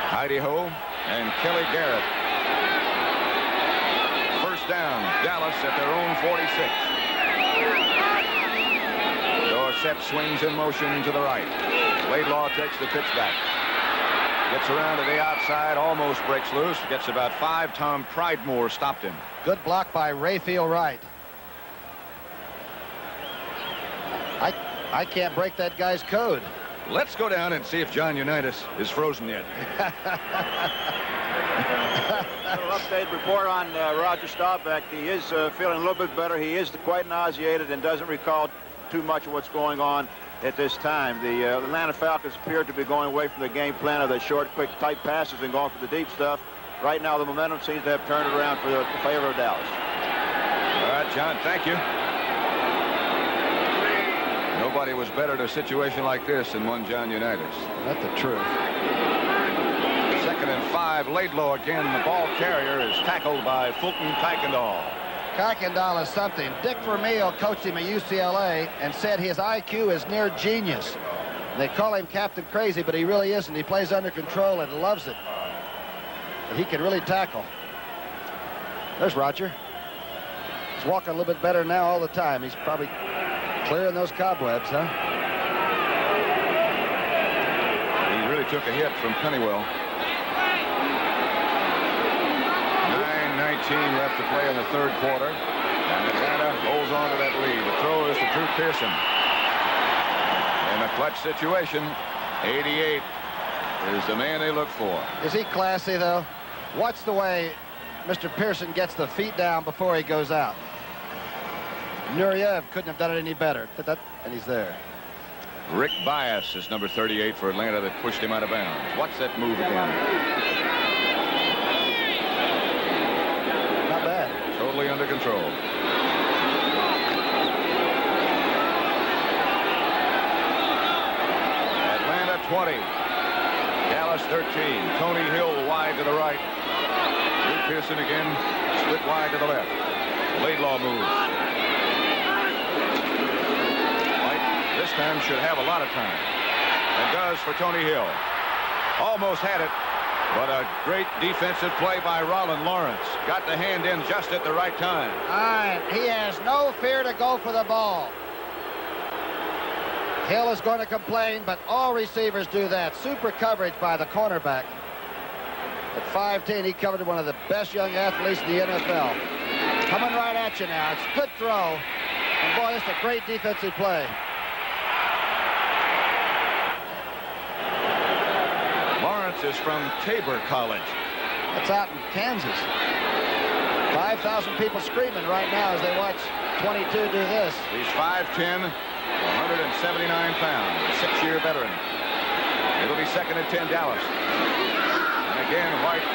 Heidi Ho, and Kelly Garrett. First down, Dallas at their own 46. Dorsett swings in motion to the right. Laidlaw takes the pitch back. Gets around to the outside, almost breaks loose. Gets about 5. Tom Pridemore stopped him. Good block by Rayfield Wright. I can't break that guy's code. Let's go down and see if John Unitas is frozen yet. Little update report on Roger Staubach. He is feeling a little bit better. He is quite nauseated and doesn't recall too much of what's going on at this time. The Atlanta Falcons appeared to be going away from the game plan of the short, quick, tight passes and going for the deep stuff. Right now, the momentum seems to have turned around for the favor of Dallas. All right, John, thank you. Nobody was better in a situation like this than one John Unitas. That's the truth. 2nd and 5. Laidlaw again. The ball carrier is tackled by Fulton Kuykendall. Kuykendall is something. Dick Vermeil coached him at UCLA and said his IQ is near genius. They call him Captain Crazy, but he really isn't. He plays under control and loves it. But he can really tackle. There's Roger. He's walking a little bit better now all the time. He's probably clearing those cobwebs, huh? He really took a hit from Pennywell. 9:19 left to play in the 3rd quarter. And Atlanta holds on to that lead. The throw is to Drew Pearson. In a clutch situation, 88 is the man they look for. Is he classy, though? Watch the way Mr. Pearson gets the feet down before he goes out. Nureyev couldn't have done it any better. And he's there. Rick Bias is number 38 for Atlanta that pushed him out of bounds. Watch that move again. Not bad. Totally under control. Atlanta 20. Dallas 13. Tony Hill wide to the right. Drew Pearson again split wide to the left. Laidlaw moves. This time should have a lot of time. And does for Tony Hill. Almost had it, but a great defensive play by Rollin Lawrence. Got the hand in just at the right time. All right, he has no fear to go for the ball. Hill is going to complain, but all receivers do that. Super coverage by the cornerback. At 5'10", he covered one of the best young athletes in the NFL. Coming right at you now. It's a good throw. And boy, this is a great defensive play. Lawrence is from Tabor College. That's out in Kansas. 5,000 people screaming right now as they watch 22 do this. He's 5'10", 179 pounds, a 6-year veteran. It'll be 2nd and 10, Dallas. And again, White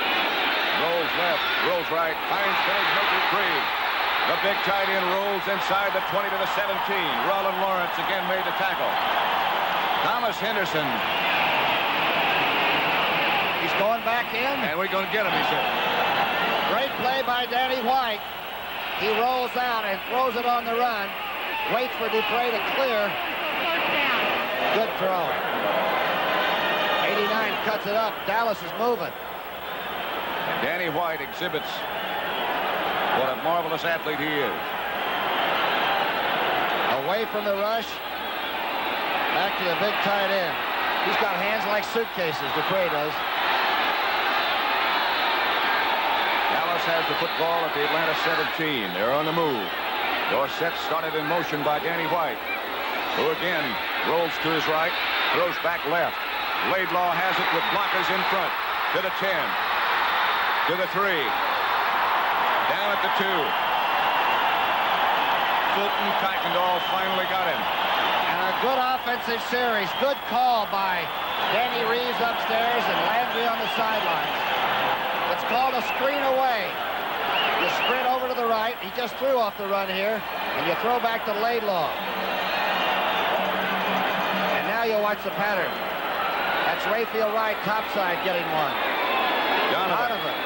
rolls left, rolls right, finds Billy Hilton. The big tight end rolls inside the 20 to the 17. Rollin Lawrence again made the tackle. Thomas Henderson. He's going back in. And we're going to get him, he said. Great play by Danny White. He rolls out and throws it on the run. Waits for Dupre to clear. Good throw. 89 cuts it up. Dallas is moving. And Danny White exhibits what a marvelous athlete he is. Away from the rush. Back to the big tight end. He's got hands like suitcases, Dupre does. Dallas has the football at the Atlanta 17. They're on the move. Dorsett started in motion by Danny White, who again rolls to his right, throws back left. Laidlaw has it with blockers in front. To the 10. To the 3. Down at the 2. Fulton Kuykendall finally got him. And a good offensive series. Good call by Danny Reeves upstairs and Landry on the sidelines. It's called a screen away. You sprint over to the right. He just threw off the run here. And you throw back to Laidlaw. And now you'll watch the pattern. That's Rayfield Wright topside getting one. Donovan.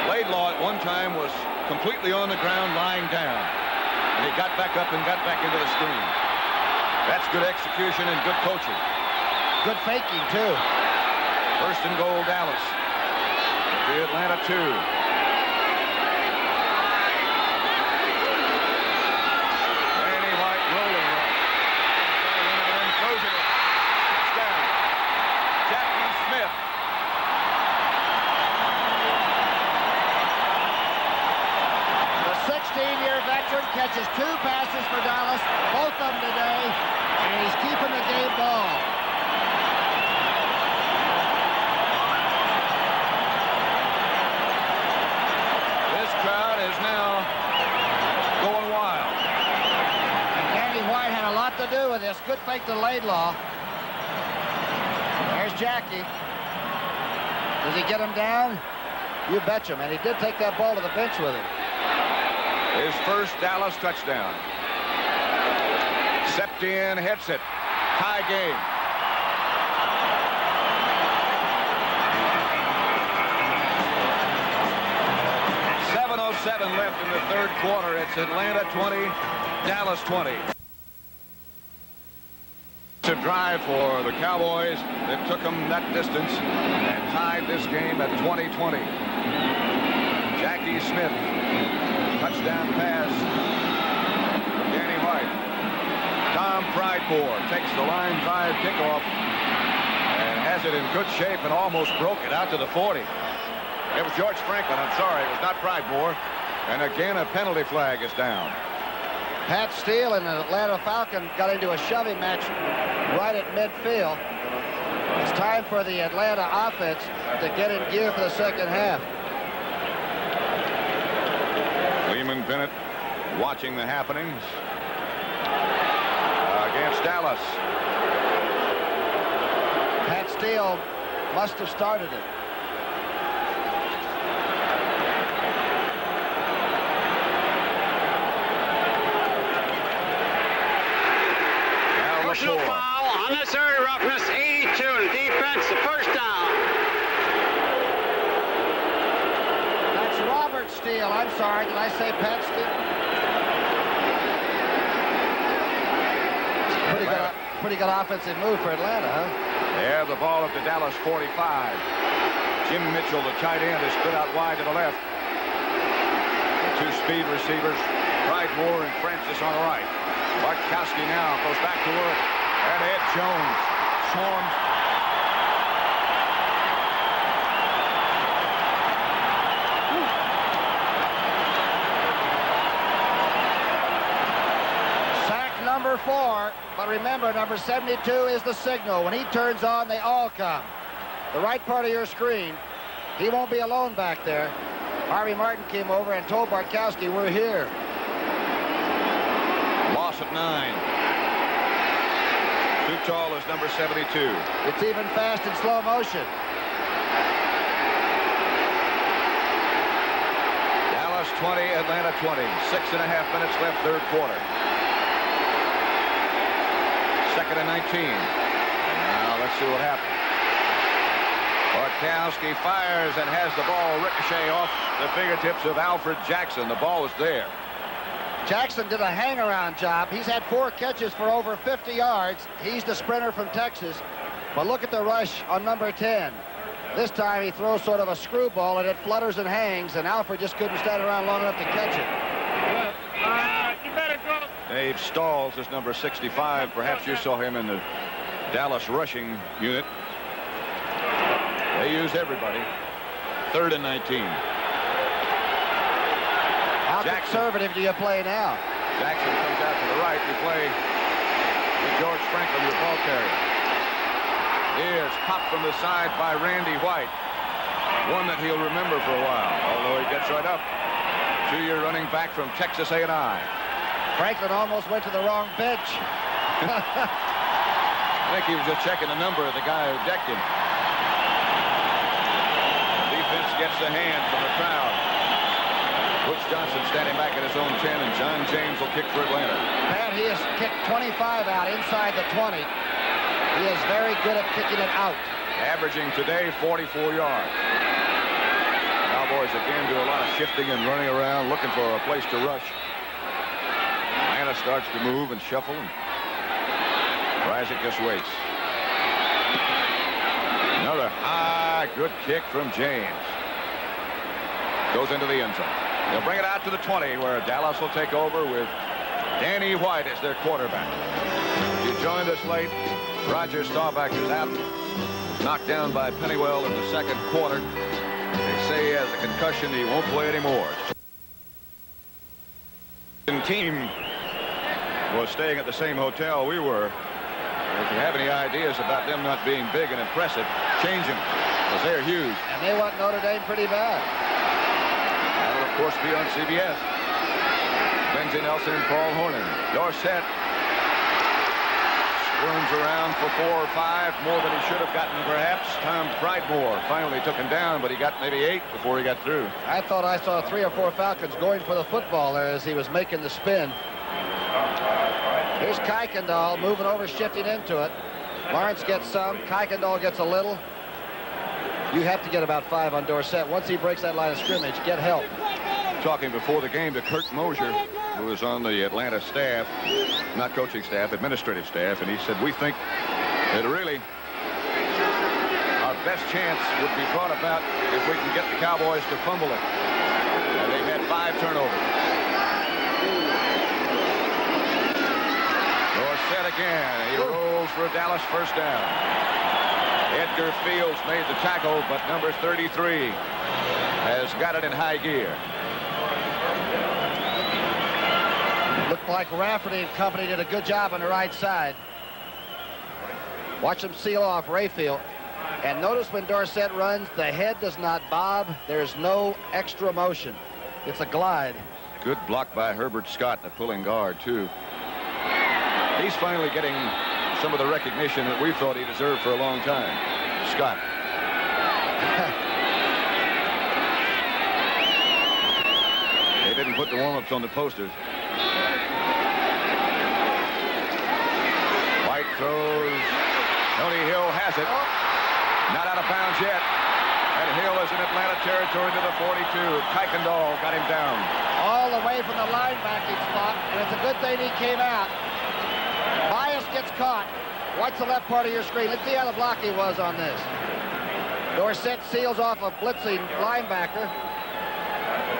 Laidlaw at one time was completely on the ground lying down. And he got back up and got back into the screen. That's good execution and good coaching. Good faking, too. First and goal, Dallas. The Atlanta 2. Randy White rolling right. And then throws it in. Touchdown. Jackie Smith. The 16-year veteran catches 2 passes for Dallas, both of them today, and he's keeping the game ball. This crowd is now going wild. And Danny White had a lot to do with this. Good fake to Laidlaw. There's Jackie. Does he get him down? You betcha, man. He did take that ball to the bench with him. His first Dallas touchdown. Septien hits it. Tie game. .707 left in the third quarter. It's Atlanta 20, Dallas 20. To drive for the Cowboys that took them that distance and tied this game at 20-20. Jackie Smith. Touchdown pass. Danny White. Tom Pridemore takes the line drive kickoff and has it in good shape and almost broke it out to the 40. It was George Franklin. I'm sorry. It was not Pridemore. And again, a penalty flag is down. Pat Steele and the Atlanta Falcons got into a shoving match right at midfield. It's time for the Atlanta offense to get in gear for the second half. Lehman Bennett watching the happenings against Dallas. Pat Steele must have started it. Personal foul, unnecessary roughness, 82 in defense, the first down. That's Robert Steele. I'm sorry, did I say Pat Steele? Pretty good offensive move for Atlanta, huh? They have the ball at the Dallas 45. Jim Mitchell, the tight end, is split out wide to the left. The 2 speed receivers, Pridemore and Francis on the right. Bartkowski now goes back to work. And Ed Jones swarms. Sack number 4. But remember, number 72 is the signal. When he turns on, they all come. The right part of your screen. He won't be alone back there. Harvey Martin came over and told Bartkowski, we're here. Loss of 9. Too tall is number 72. It's even fast in slow motion. Dallas 20, Atlanta 20. 6.5 minutes left, third quarter. Second and 19. Now let's see what happens. Bartkowski fires and has the ball ricochet off the fingertips of Alfred Jackson. The ball was there. Jackson did a hang-around job. He's had 4 catches for over 50 yards. He's the sprinter from Texas. But look at the rush on number 10. This time he throws sort of a screwball, and it flutters and hangs, and Alfred just couldn't stand around long enough to catch it. You better go. Dave Stalls is number 65. Perhaps you saw him in the Dallas rushing unit. They used everybody. Third and 19. How Jackson. conservative do you play now? Jackson comes out to the right. You play with George Franklin, your ball carrier. Here's popped from the side by Randy White. One that he'll remember for a while, although he gets right up. 2-year running back from Texas A&I. Franklin almost went to the wrong bench. I think he was just checking the number of the guy who decked him. The defense gets the hand from the crowd. Butch Johnson standing back at his own 10, and John James will kick for Atlanta. Pat, he has kicked 25 out inside the 20. He is very good at kicking it out. Averaging today 44 yards. Cowboys again do a lot of shifting and running around, looking for a place to rush. Atlanta starts to move and shuffle. Ryzik just waits. Another high, good kick from James. Goes into the end zone. They'll bring it out to the 20, where Dallas will take over with Danny White as their quarterback. If you joined us late, Roger Staubach is out, knocked down by Pennywell in the second quarter. They say he has a concussion. He won't play anymore. The team was staying at the same hotel we were. If you have any ideas about them not being big and impressive, change them, because they're huge. And they want Notre Dame pretty bad. That'll, of course, be on CBS. Lindsey Nelson and Paul Hornan. Dorsett squirms around for 4 or 5, more than he should have gotten, perhaps. Tom Pridemore finally took him down, but he got maybe 8 before he got through. I thought I saw 3 or 4 Falcons going for the football there as he was making the spin. Here's Kuykendall moving over, shifting into it. Lawrence gets some. Kuykendall gets a little. You have to get about 5 on Dorsett. Once he breaks that line of scrimmage, get help. Talking before the game to Kurt Mosier, who was on the Atlanta staff, not coaching staff, administrative staff, and he said, we think that really our best chance would be brought about if we can get the Cowboys to fumble it. And they've had 5 turnovers. Dorsett again. He rolls for a Dallas first down. Edgar Fields made the tackle, but number 33 has got it in high gear. Looked like Rafferty and company did a good job on the right side. Watch them seal off Rayfield. And notice when Dorsett runs, the head does not bob. There's no extra motion. It's a glide. Good block by Herbert Scott, the pulling guard, too. He's finally getting some of the recognition that we thought he deserved for a long time. Scott. They didn't put the warm-ups on the posters. White throws. Tony Hill has it. Not out of bounds yet. And Hill is in Atlanta territory to the 42. Kuykendall got him down. All the way from the linebacking spot, and it's a good thing he came out. Bias gets caught. Watch the left part of your screen. Let's see how the block he was on this. Dorsett seals off a blitzing linebacker.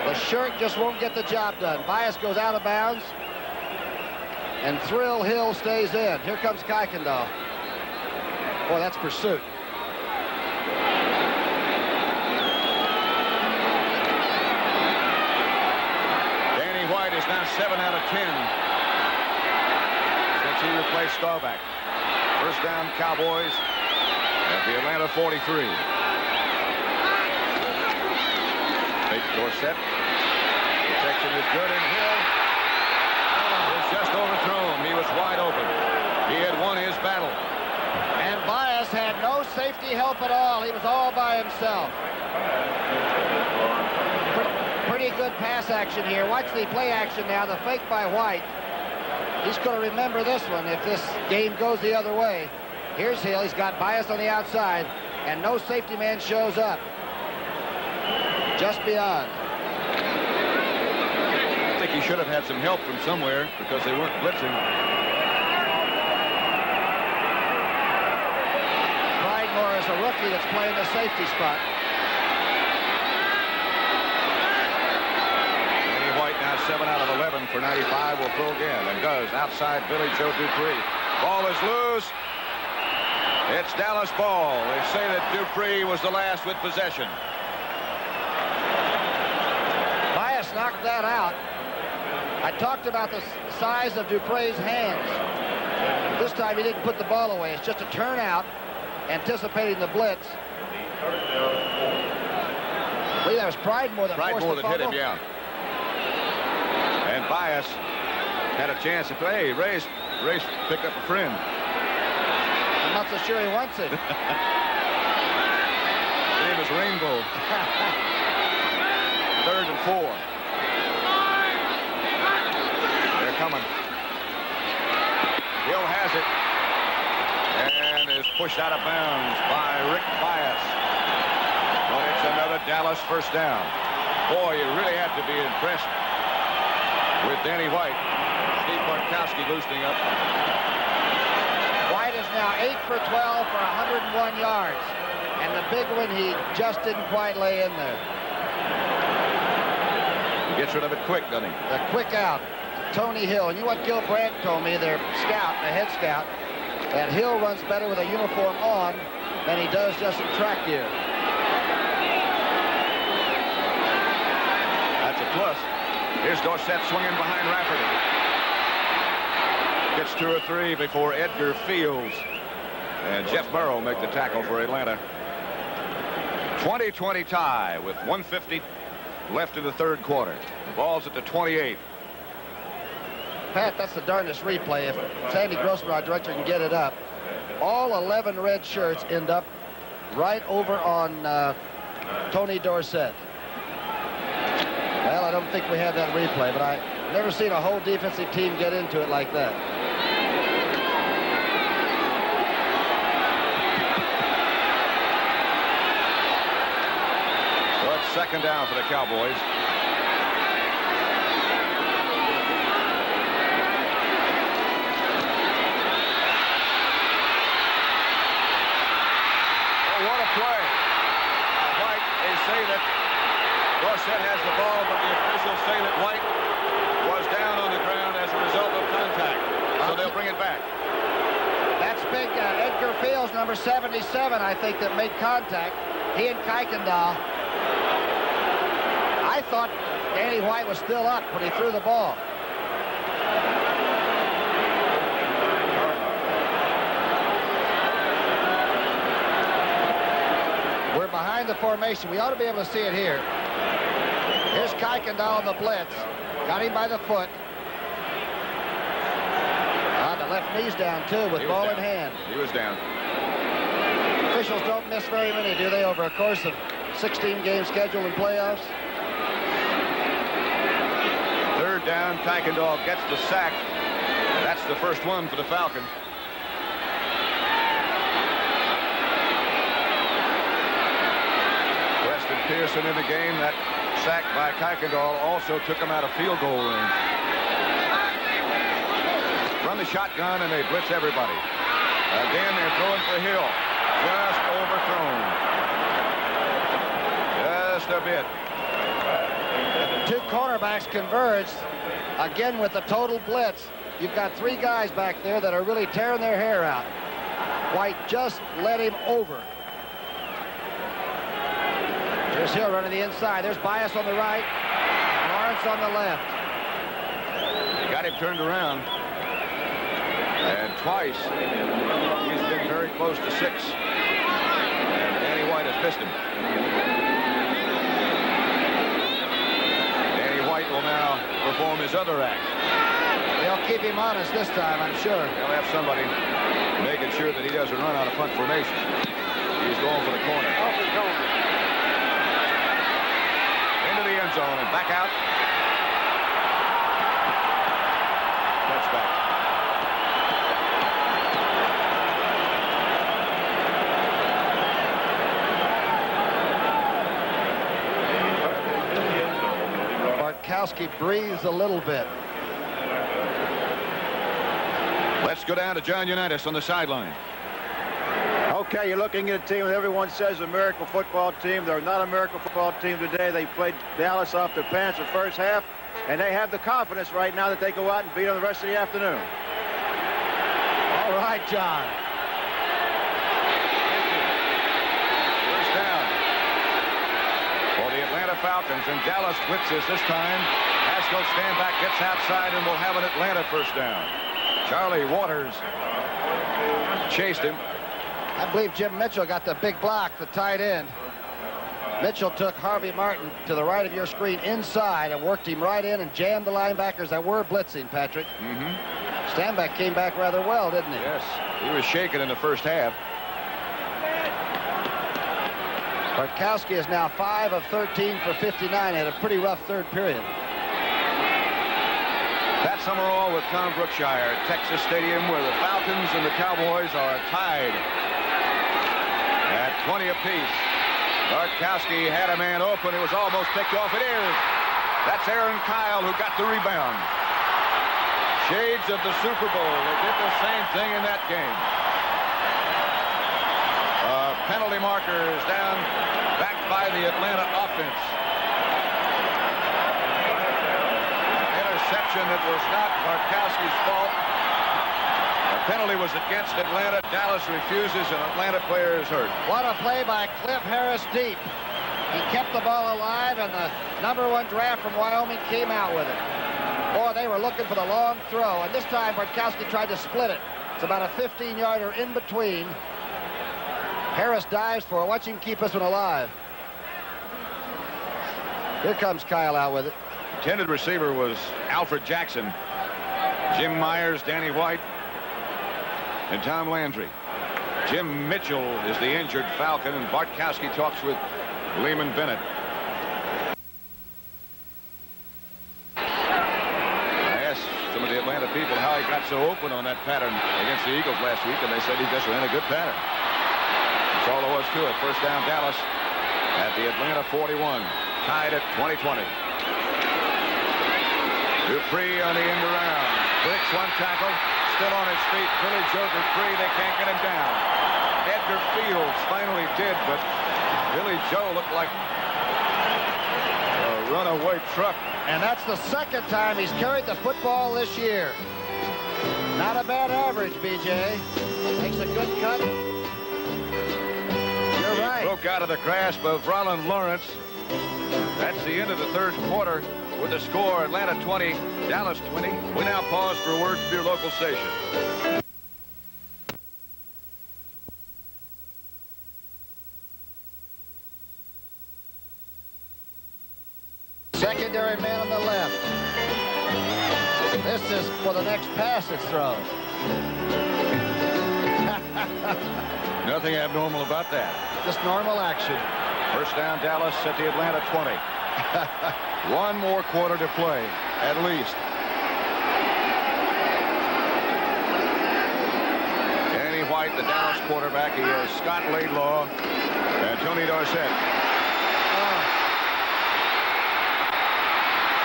The shirt just won't get the job done. Bias goes out of bounds. And Thrill Hill stays in. Here comes Kuykendall. Boy, that's pursuit. Danny White is now 7 out of 10 since he replaced Staubach. First down, Cowboys at the Atlanta 43. Fake Dorsett. Protection is good, and Hill is just overthrown. He was wide open. He had won his battle. And Bias had no safety help at all. He was all by himself. Pretty good pass action here. Watch the play action now. The fake by White. He's going to remember this one if this game goes the other way. Here's Hill. He's got Bias on the outside, and no safety man shows up. Just beyond. I think he should have had some help from somewhere because they weren't blitzing. Pridemore is a rookie that's playing the safety spot. Danny White now 7 out of 11 for 95. Will throw again and does. Outside Billy Joe Dupree. Ball is loose. It's Dallas ball. They say that Dupree was the last with possession. Bias knocked that out. I talked about the size of Dupree's hands. This time he didn't put the ball away. It's just a turnout, anticipating the blitz. I believe that was Pridemore that forced the fumble. Hit him, yeah. And Bias had a chance to play. Race picked up a friend. I'm not so sure he wants it. His name is Rainbow. 3rd and 4. They're coming. Hill has it. And is pushed out of bounds by Rick Bias. But it's another Dallas first down. Boy, you really have to be impressed with Danny White. Steve Bartkowski loosening up. White is now 8 for 12 for 101 yards. And the big one, he just didn't quite lay in there. He gets rid of it quick, doesn't he? The quick out. Tony Hill. And you know what Gil Brandt told me, their scout, the head scout, that Hill runs better with a uniform on than he does just in track gear. That's a plus. Here's Dorsett swinging behind Rafferty. Gets 2 or 3 before Edgar Fields and Jeff Burrow make the tackle for Atlanta. 20-20 tie with 1:50 left in the third quarter. The ball's at the 28. Pat, that's the darndest replay. If Sandy Grossman, our director, can get it up, all 11 red shirts end up right over on Tony Dorsett. Well, I don't think we have that replay, but I've never seen a whole defensive team get into it like that. So it's second down for the Cowboys. Oh, what a play. White, they say that Dorsett has the ball, but the officials say that White was down on the ground as a result of contact. So they'll bring it back. That's big. Edgar Fields, number 77, I think, that made contact. He and Kuykendall. I thought Danny White was still up when he threw the ball. We're behind the formation. We ought to be able to see it here. Here's Kuykendall on the blitz. Got him by the foot. The left knee's down, too, with ball in hand. He was down. Officials don't miss very many, do they, over a course of 16-game schedule and playoffs? Third down, Kuykendall gets the sack. That's the first one for the Falcons. Preston Pearson in the game. That sack by Kuykendall also took him out of field goal range. Run the shotgun, and they blitz everybody. Again, they're throwing for Hill. Just overthrown. Just a bit. Two cornerbacks converged. Again with the total blitz. You've got 3 guys back there that are really tearing their hair out. White just let him over. There's Hill running the inside. There's Bias on the right. Lawrence on the left. They got him turned around. And twice, he's been very close to 6. And Danny White has missed him. Danny White will now perform his other act. They'll keep him honest this time, I'm sure. They'll have somebody making sure that he doesn't run out of punt formation. He's going for the corner. Into the end zone and back out. Touchback. Bartkowski breathes a little bit. Let's go down to John Unitas on the sideline. Okay, you're looking at a team that everyone says a miracle football team. They're not a miracle football team today. They played Dallas off their pants the first half, and they have the confidence right now that they go out and beat them the rest of the afternoon. All right, John. First down for the Atlanta Falcons, and Dallas blitzes this time. Haskell stand back, gets outside, and will have an Atlanta first down. Charlie Waters chased him. I believe Jim Mitchell got the big block, the tight end. Mitchell took Harvey Martin to the right of your screen inside and worked him right in and jammed the linebackers that were blitzing, Patrick. Stanback came back rather well, didn't he? Yes, he was shaken in the first half. Bartkowski is now 5 of 13 for 59. Had a pretty rough third period. Pat Summerall with Tom Brookshire at Texas Stadium, where the Falcons and the Cowboys are tied at 20 apiece. Bartkowski had a man open. It was almost picked off. It is. That's Aaron Kyle who got the rebound. Shades of the Super Bowl. They did the same thing in that game. penalty markers down back by the Atlanta offense. Interception that was not Bartkowski's fault. The penalty was against Atlanta. Dallas refuses, and Atlanta player is hurt. What a play by Cliff Harris deep. He kept the ball alive, and the #1 draft from Wyoming came out with it. Boy, they were looking for the long throw, and this time Bartkowski tried to split it. It's about a 15-yarder in between. Harris dives for it. Watch him keep this one alive. Here comes Kyle out with it. Intended receiver was Alfred Jackson, Jim Myers, Danny White, and Tom Landry. Jim Mitchell is the injured Falcon, and Bartkowski talks with Lehman Bennett. I asked some of the Atlanta people how he got so open on that pattern against the Eagles last week, and they said he just ran a good pattern. That's all there was to it. First down, Dallas at the Atlanta 41, tied at 20-20. Dupree on the end around. Breaks one tackle, still on his feet. Billy Joe Dupree, they can't get him down. Edgar Fields finally did, but Billy Joe looked like a runaway truck. And that's the second time he's carried the football this year. Not a bad average, BJ. Makes a good cut. You're right. He broke out of the grasp of Roland Lawrence. That's the end of the third quarter with the score Atlanta 20, Dallas 20. We now pause for words from your local station. Secondary man on the left. This is for the next pass it's thrown. Nothing abnormal about that. Just normal action. First down, Dallas at the Atlanta 20. One more quarter to play, at least. Danny White, the Dallas quarterback. He has Scott Laidlaw and Tony Dorsett.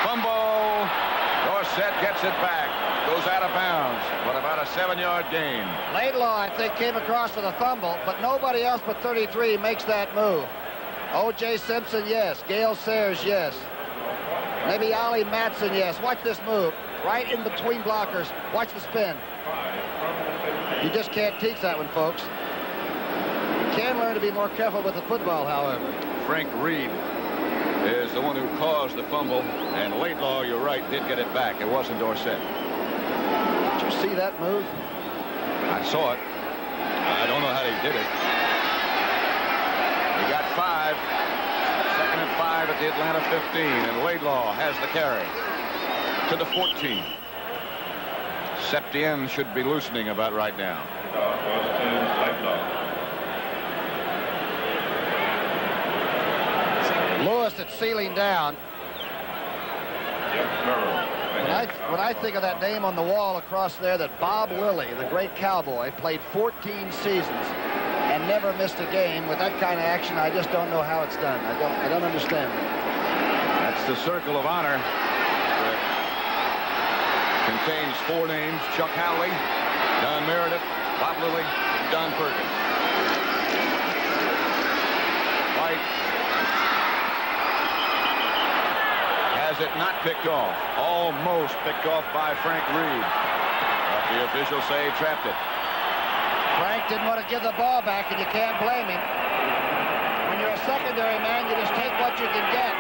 Fumble. Dorsett gets it back. Goes out of bounds, but about a 7-yard gain. Laidlaw, I think, came across for the fumble, but nobody else but 33 makes that move. O.J. Simpson, yes. Gale Sayers, yes. Maybe Ollie Matson, yes. Watch this move. Right in between blockers. Watch the spin. You just can't teach that one, folks. You can learn to be more careful with the football, however. Frank Reed is the one who caused the fumble, and Laidlaw, you're right, did get it back. It wasn't Dorsett. Did you see that move? I saw it. I don't know how he did it. He got 5. Second and 5 at the Atlanta 15, and Laidlaw has the carry to the 14. Septien should be loosening about right now. Lewis at sealing down. When I think of that name on the wall across there, that Bob Lilly, the great cowboy, played 14 seasons and never missed a game with that kind of action, I just don't know how it's done. I don't understand it. That's the circle of honor. It contains 4 names: Chuck Howley, Don Meredith, Bob Lilly, Don Perkins. White has it not picked off. Almost picked off by Frank Reed. But the officials say he trapped it. Frank didn't want to give the ball back, and you can't blame him. When you're a secondary man, you just take what you can get.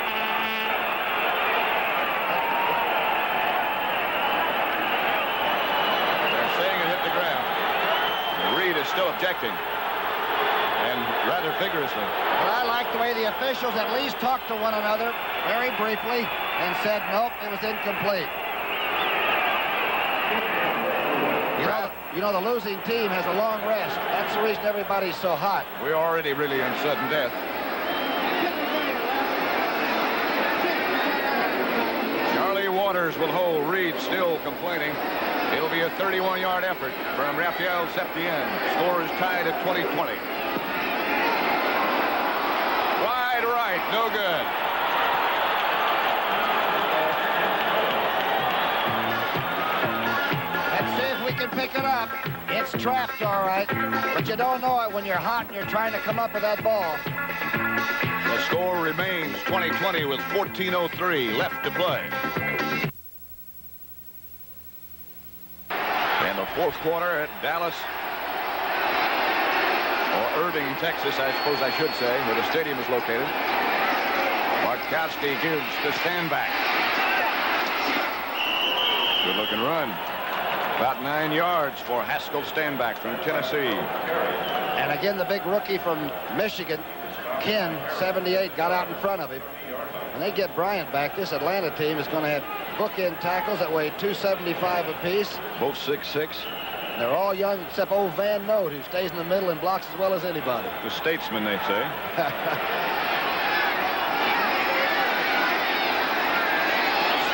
They're saying it hit the ground. Reed is still objecting, and rather vigorously. But I like the way the officials at least talked to one another very briefly and said, nope, it was incomplete. You know, the losing team has a long rest. That's the reason everybody's so hot. We're already really on sudden death. Charlie Waters will hold. Reed still complaining. It'll be a 31-yard effort from Raphael Septien. Score is tied at 20-20. Wide right, no good. Let's see if we can pick it up. It's trapped, all right, but you don't know it when you're hot and you're trying to come up with that ball. The score remains 20-20 with 14:03 left to play. And the fourth quarter at Dallas, or Irving, Texas, I suppose I should say, where the stadium is located. Bartkowski gives the standback. Good-looking run. About 9 yards for Haskell Standback from Tennessee. And again, the big rookie from Michigan, Ken, 78, got out in front of him. When they get Bryant back, this Atlanta team is going to have bookend tackles that weigh 275 apiece. Both 6'6". They're all young except old Van Note, who stays in the middle and blocks as well as anybody. The statesman, they say.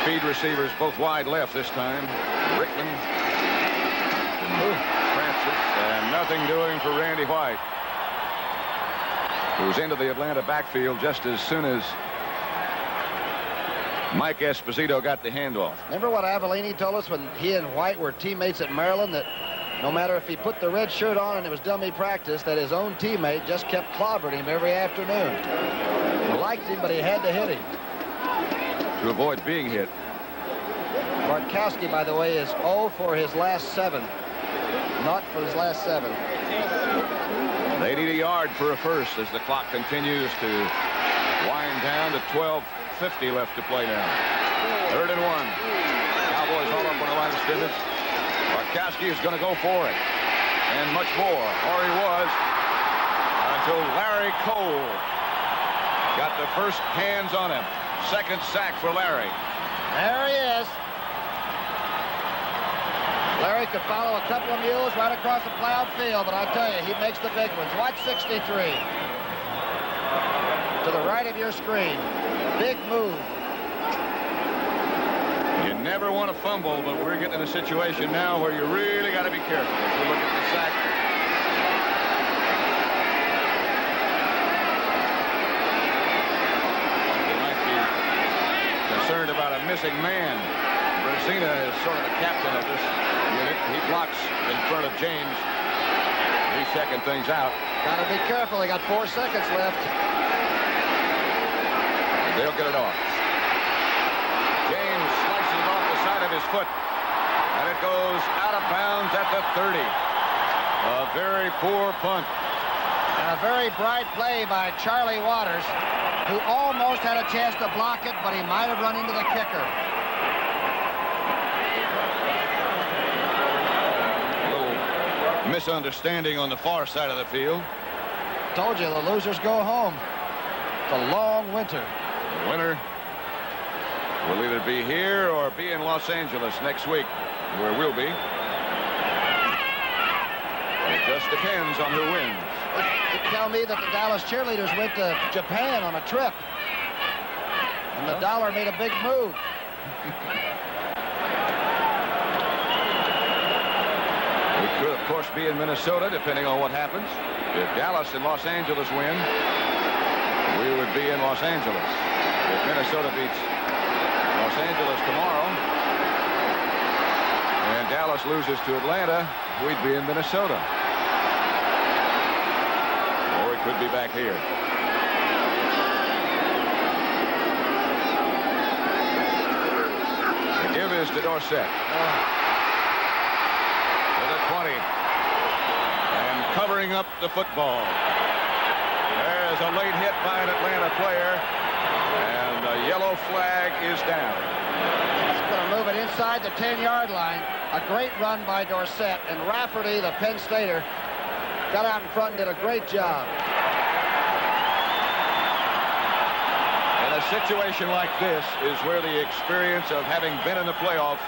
Speed receivers both wide left this time. Rickman, Francis, and nothing doing for Randy White, who's into the Atlanta backfield just as soon as Mike Esposito got the handoff. Remember what Avellini told us when he and White were teammates at Maryland, that no matter if he put the red shirt on and it was dummy practice, that his own teammate just kept clobbering him every afternoon. He liked him, but he had to hit him. To avoid being hit. Bartkowski, by the way, is 0 for his last 7. Not for his last 7. They need a yard for a first as the clock continues to wind down to 12:50 left to play now. 3rd and 1. Cowboys all up on the line of scrimmage. Bartkowski is going to go for it. And much more. Or he was until Larry Cole got the first hands on him. Second sack for Larry. There he is. Larry could follow a couple of mules right across the plowed field, but I tell you, he makes the big ones. Watch 63. To the right of your screen. Big move. You never want to fumble, but we're getting in a situation now where you really got to be careful as we look at the sack. They might be concerned about a missing man. Brazina is sort of the captain of this unit. He blocks in front of James. He's checking things out. Got to be careful. They got 4 seconds left. They'll get it off. James slices it off the side of his foot. And it goes out of bounds at the 30. A very poor punt. And a very bright play by Charlie Waters, who almost had a chance to block it, but he might have run into the kicker. Misunderstanding on the far side of the field. Told you, the losers go home. It's a long winter. The winner will either be here or be in Los Angeles next week, where we'll be. It just depends on who wins. They tell me that the Dallas cheerleaders went to Japan on a trip. And the dollar made a big move. We could, of course, be in Minnesota, depending on what happens. If Dallas and Los Angeles win, we would be in Los Angeles. If Minnesota beats Los Angeles tomorrow, and Dallas loses to Atlanta, we'd be in Minnesota. Or we could be back here. The give is to Dorsett. 20 and covering up the football. There's a late hit by an Atlanta player, and the yellow flag is down. He's going to move it inside the 10-yard line. A great run by Dorsett, and Rafferty, the Penn Stater, got out in front and did a great job. In a situation like this is where the experience of having been in the playoffs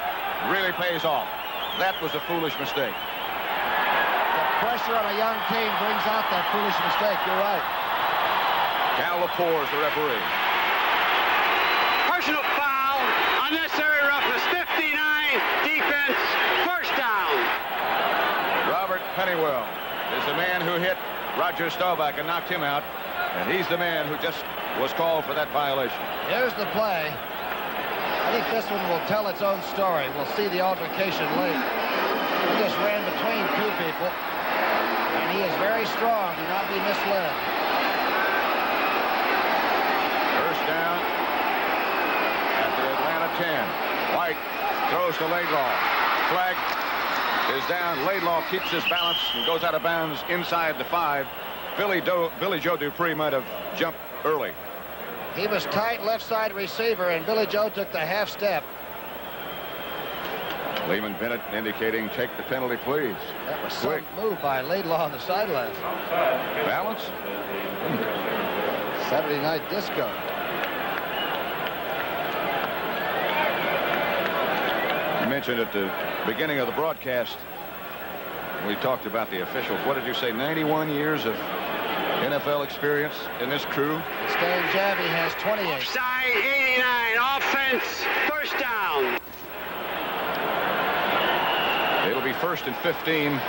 really pays off. That was a foolish mistake. The pressure on a young team brings out that foolish mistake. You're right. Cal Lepore is the referee. Personal foul, unnecessary roughness, 59, defense, first down. Robert Pennywell is the man who hit Roger Staubach and knocked him out, and he's the man who just was called for that violation. Here's the play. I think this one will tell its own story. We'll see the altercation late. He just ran between two people. And he is very strong. Do not be misled. First down at the Atlanta 10. White throws to Laidlaw. Flag is down. Laidlaw keeps his balance and goes out of bounds inside the 5. Billy Joe Dupree might have jumped early. He was tight left side receiver, and Billy Joe took the half step. Lehman Bennett indicating take the penalty, please. That was some move by Laidlaw on the sideline. Balance. Saturday night disco. You mentioned at the beginning of the broadcast, we talked about the officials. What did you say? 91 years of NFL experience in this crew. Stan Javi has 28. Offside, 89. Offense, first down. It'll be 1st and 15.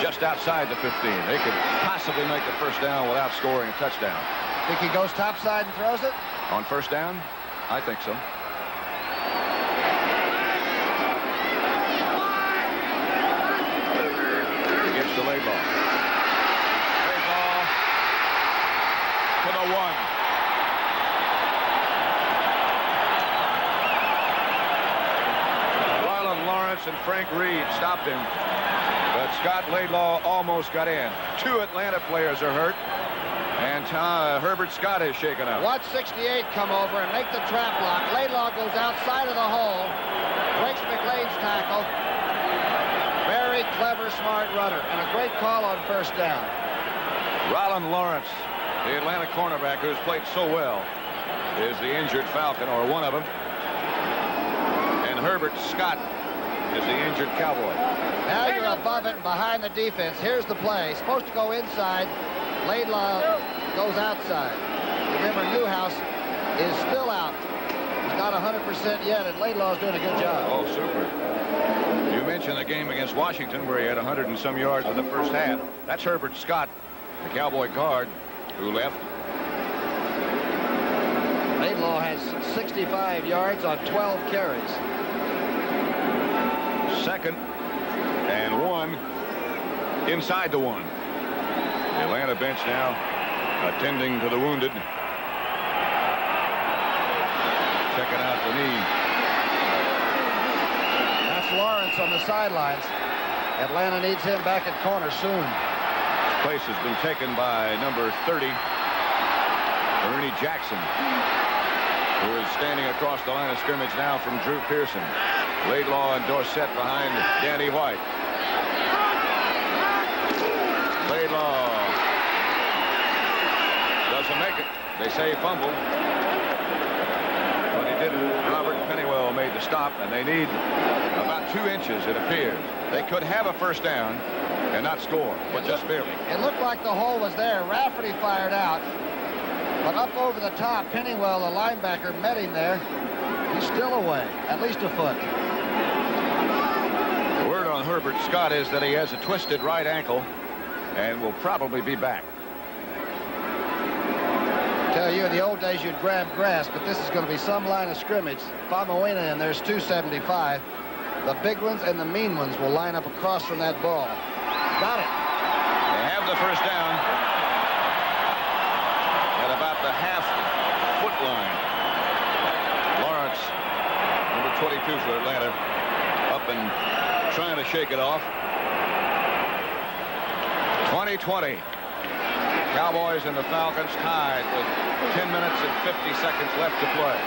Just outside the 15. They could possibly make the first down without scoring a touchdown. Think he goes topside and throws it? On first down? I think so. He gives to Laidlaw. Laidlaw to the 1. And Frank Reed stopped him, but Scott Laidlaw almost got in. 2 Atlanta players are hurt, and Herbert Scott is shaken up. Watch 68 come over and make the trap block. Laidlaw goes outside of the hole, breaks McLean's tackle. Very clever, smart runner, and a great call on first down. Rollin Lawrence, the Atlanta cornerback who's played so well, is the injured Falcon, or one of them. And Herbert Scott is the injured Cowboy. Now you're above it and behind the defense. Here's the play. Supposed to go inside. Laidlaw goes outside. Remember, Newhouse is still out. He's not 100% yet, and Laidlaw's doing a good job. Oh, super. You mentioned the game against Washington where he had 100 and some yards in the first half. That's Herbert Scott, the Cowboy guard, who left. Laidlaw has 65 yards on 12 carries. 2nd and 1 inside the 1. The Atlanta bench now attending to the wounded. Checking out the knee. That's Lawrence on the sidelines. Atlanta needs him back at corner soon. His place has been taken by number 30, Ernie Jackson, who is standing across the line of scrimmage now from Drew Pearson. Laidlaw and Dorsett behind Danny White. Laidlaw doesn't make it. They say he fumbled, but he didn't. Robert Pennywell made the stop, and they need about 2 inches, it appears. They could have a first down and not score, but just barely. It looked like the hole was there. Rafferty fired out, but up over the top, Pennywell, the linebacker, met him there. He's still away, at least a foot. The word on Herbert Scott is that he has a twisted right ankle and will probably be back. Tell you, in the old days, you'd grab grass, but this is going to be some line of scrimmage. Famuina, and there's 275. The big ones and the mean ones will line up across from that ball. Got it. They have the first down at about the half-foot line. Lawrence, number 22 for Atlanta, up and trying to shake it off. 20-20. Cowboys and the Falcons tied with 10 minutes and 50 seconds left to play.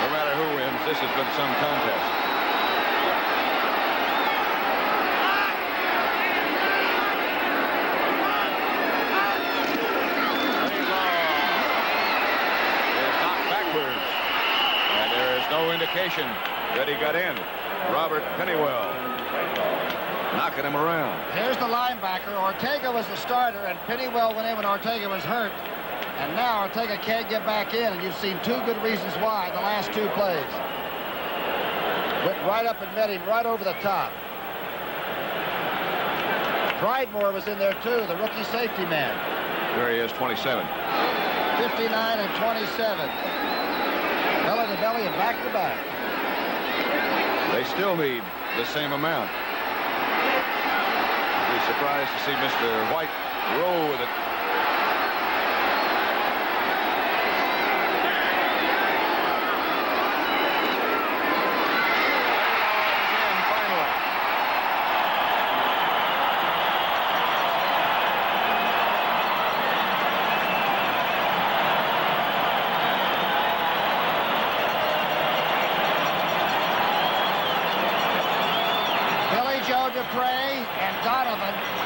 No matter who wins, this has been some contest. No indication that he got in. Robert Pennywell knocking him around. Here's the linebacker. Ortega was the starter, and Pennywell went in when Ortega was hurt. And now Ortega can't get back in, and you've seen 2 good reasons why the last 2 plays. Went right up and met him right over the top. Pridemore was in there, too, the rookie safety man. There he is, 27. 59 and 27. Belly to belly and back to back. They still need the same amount. I'd be surprised to see Mr. White roll with it. Billy Joe Dupre and Donovan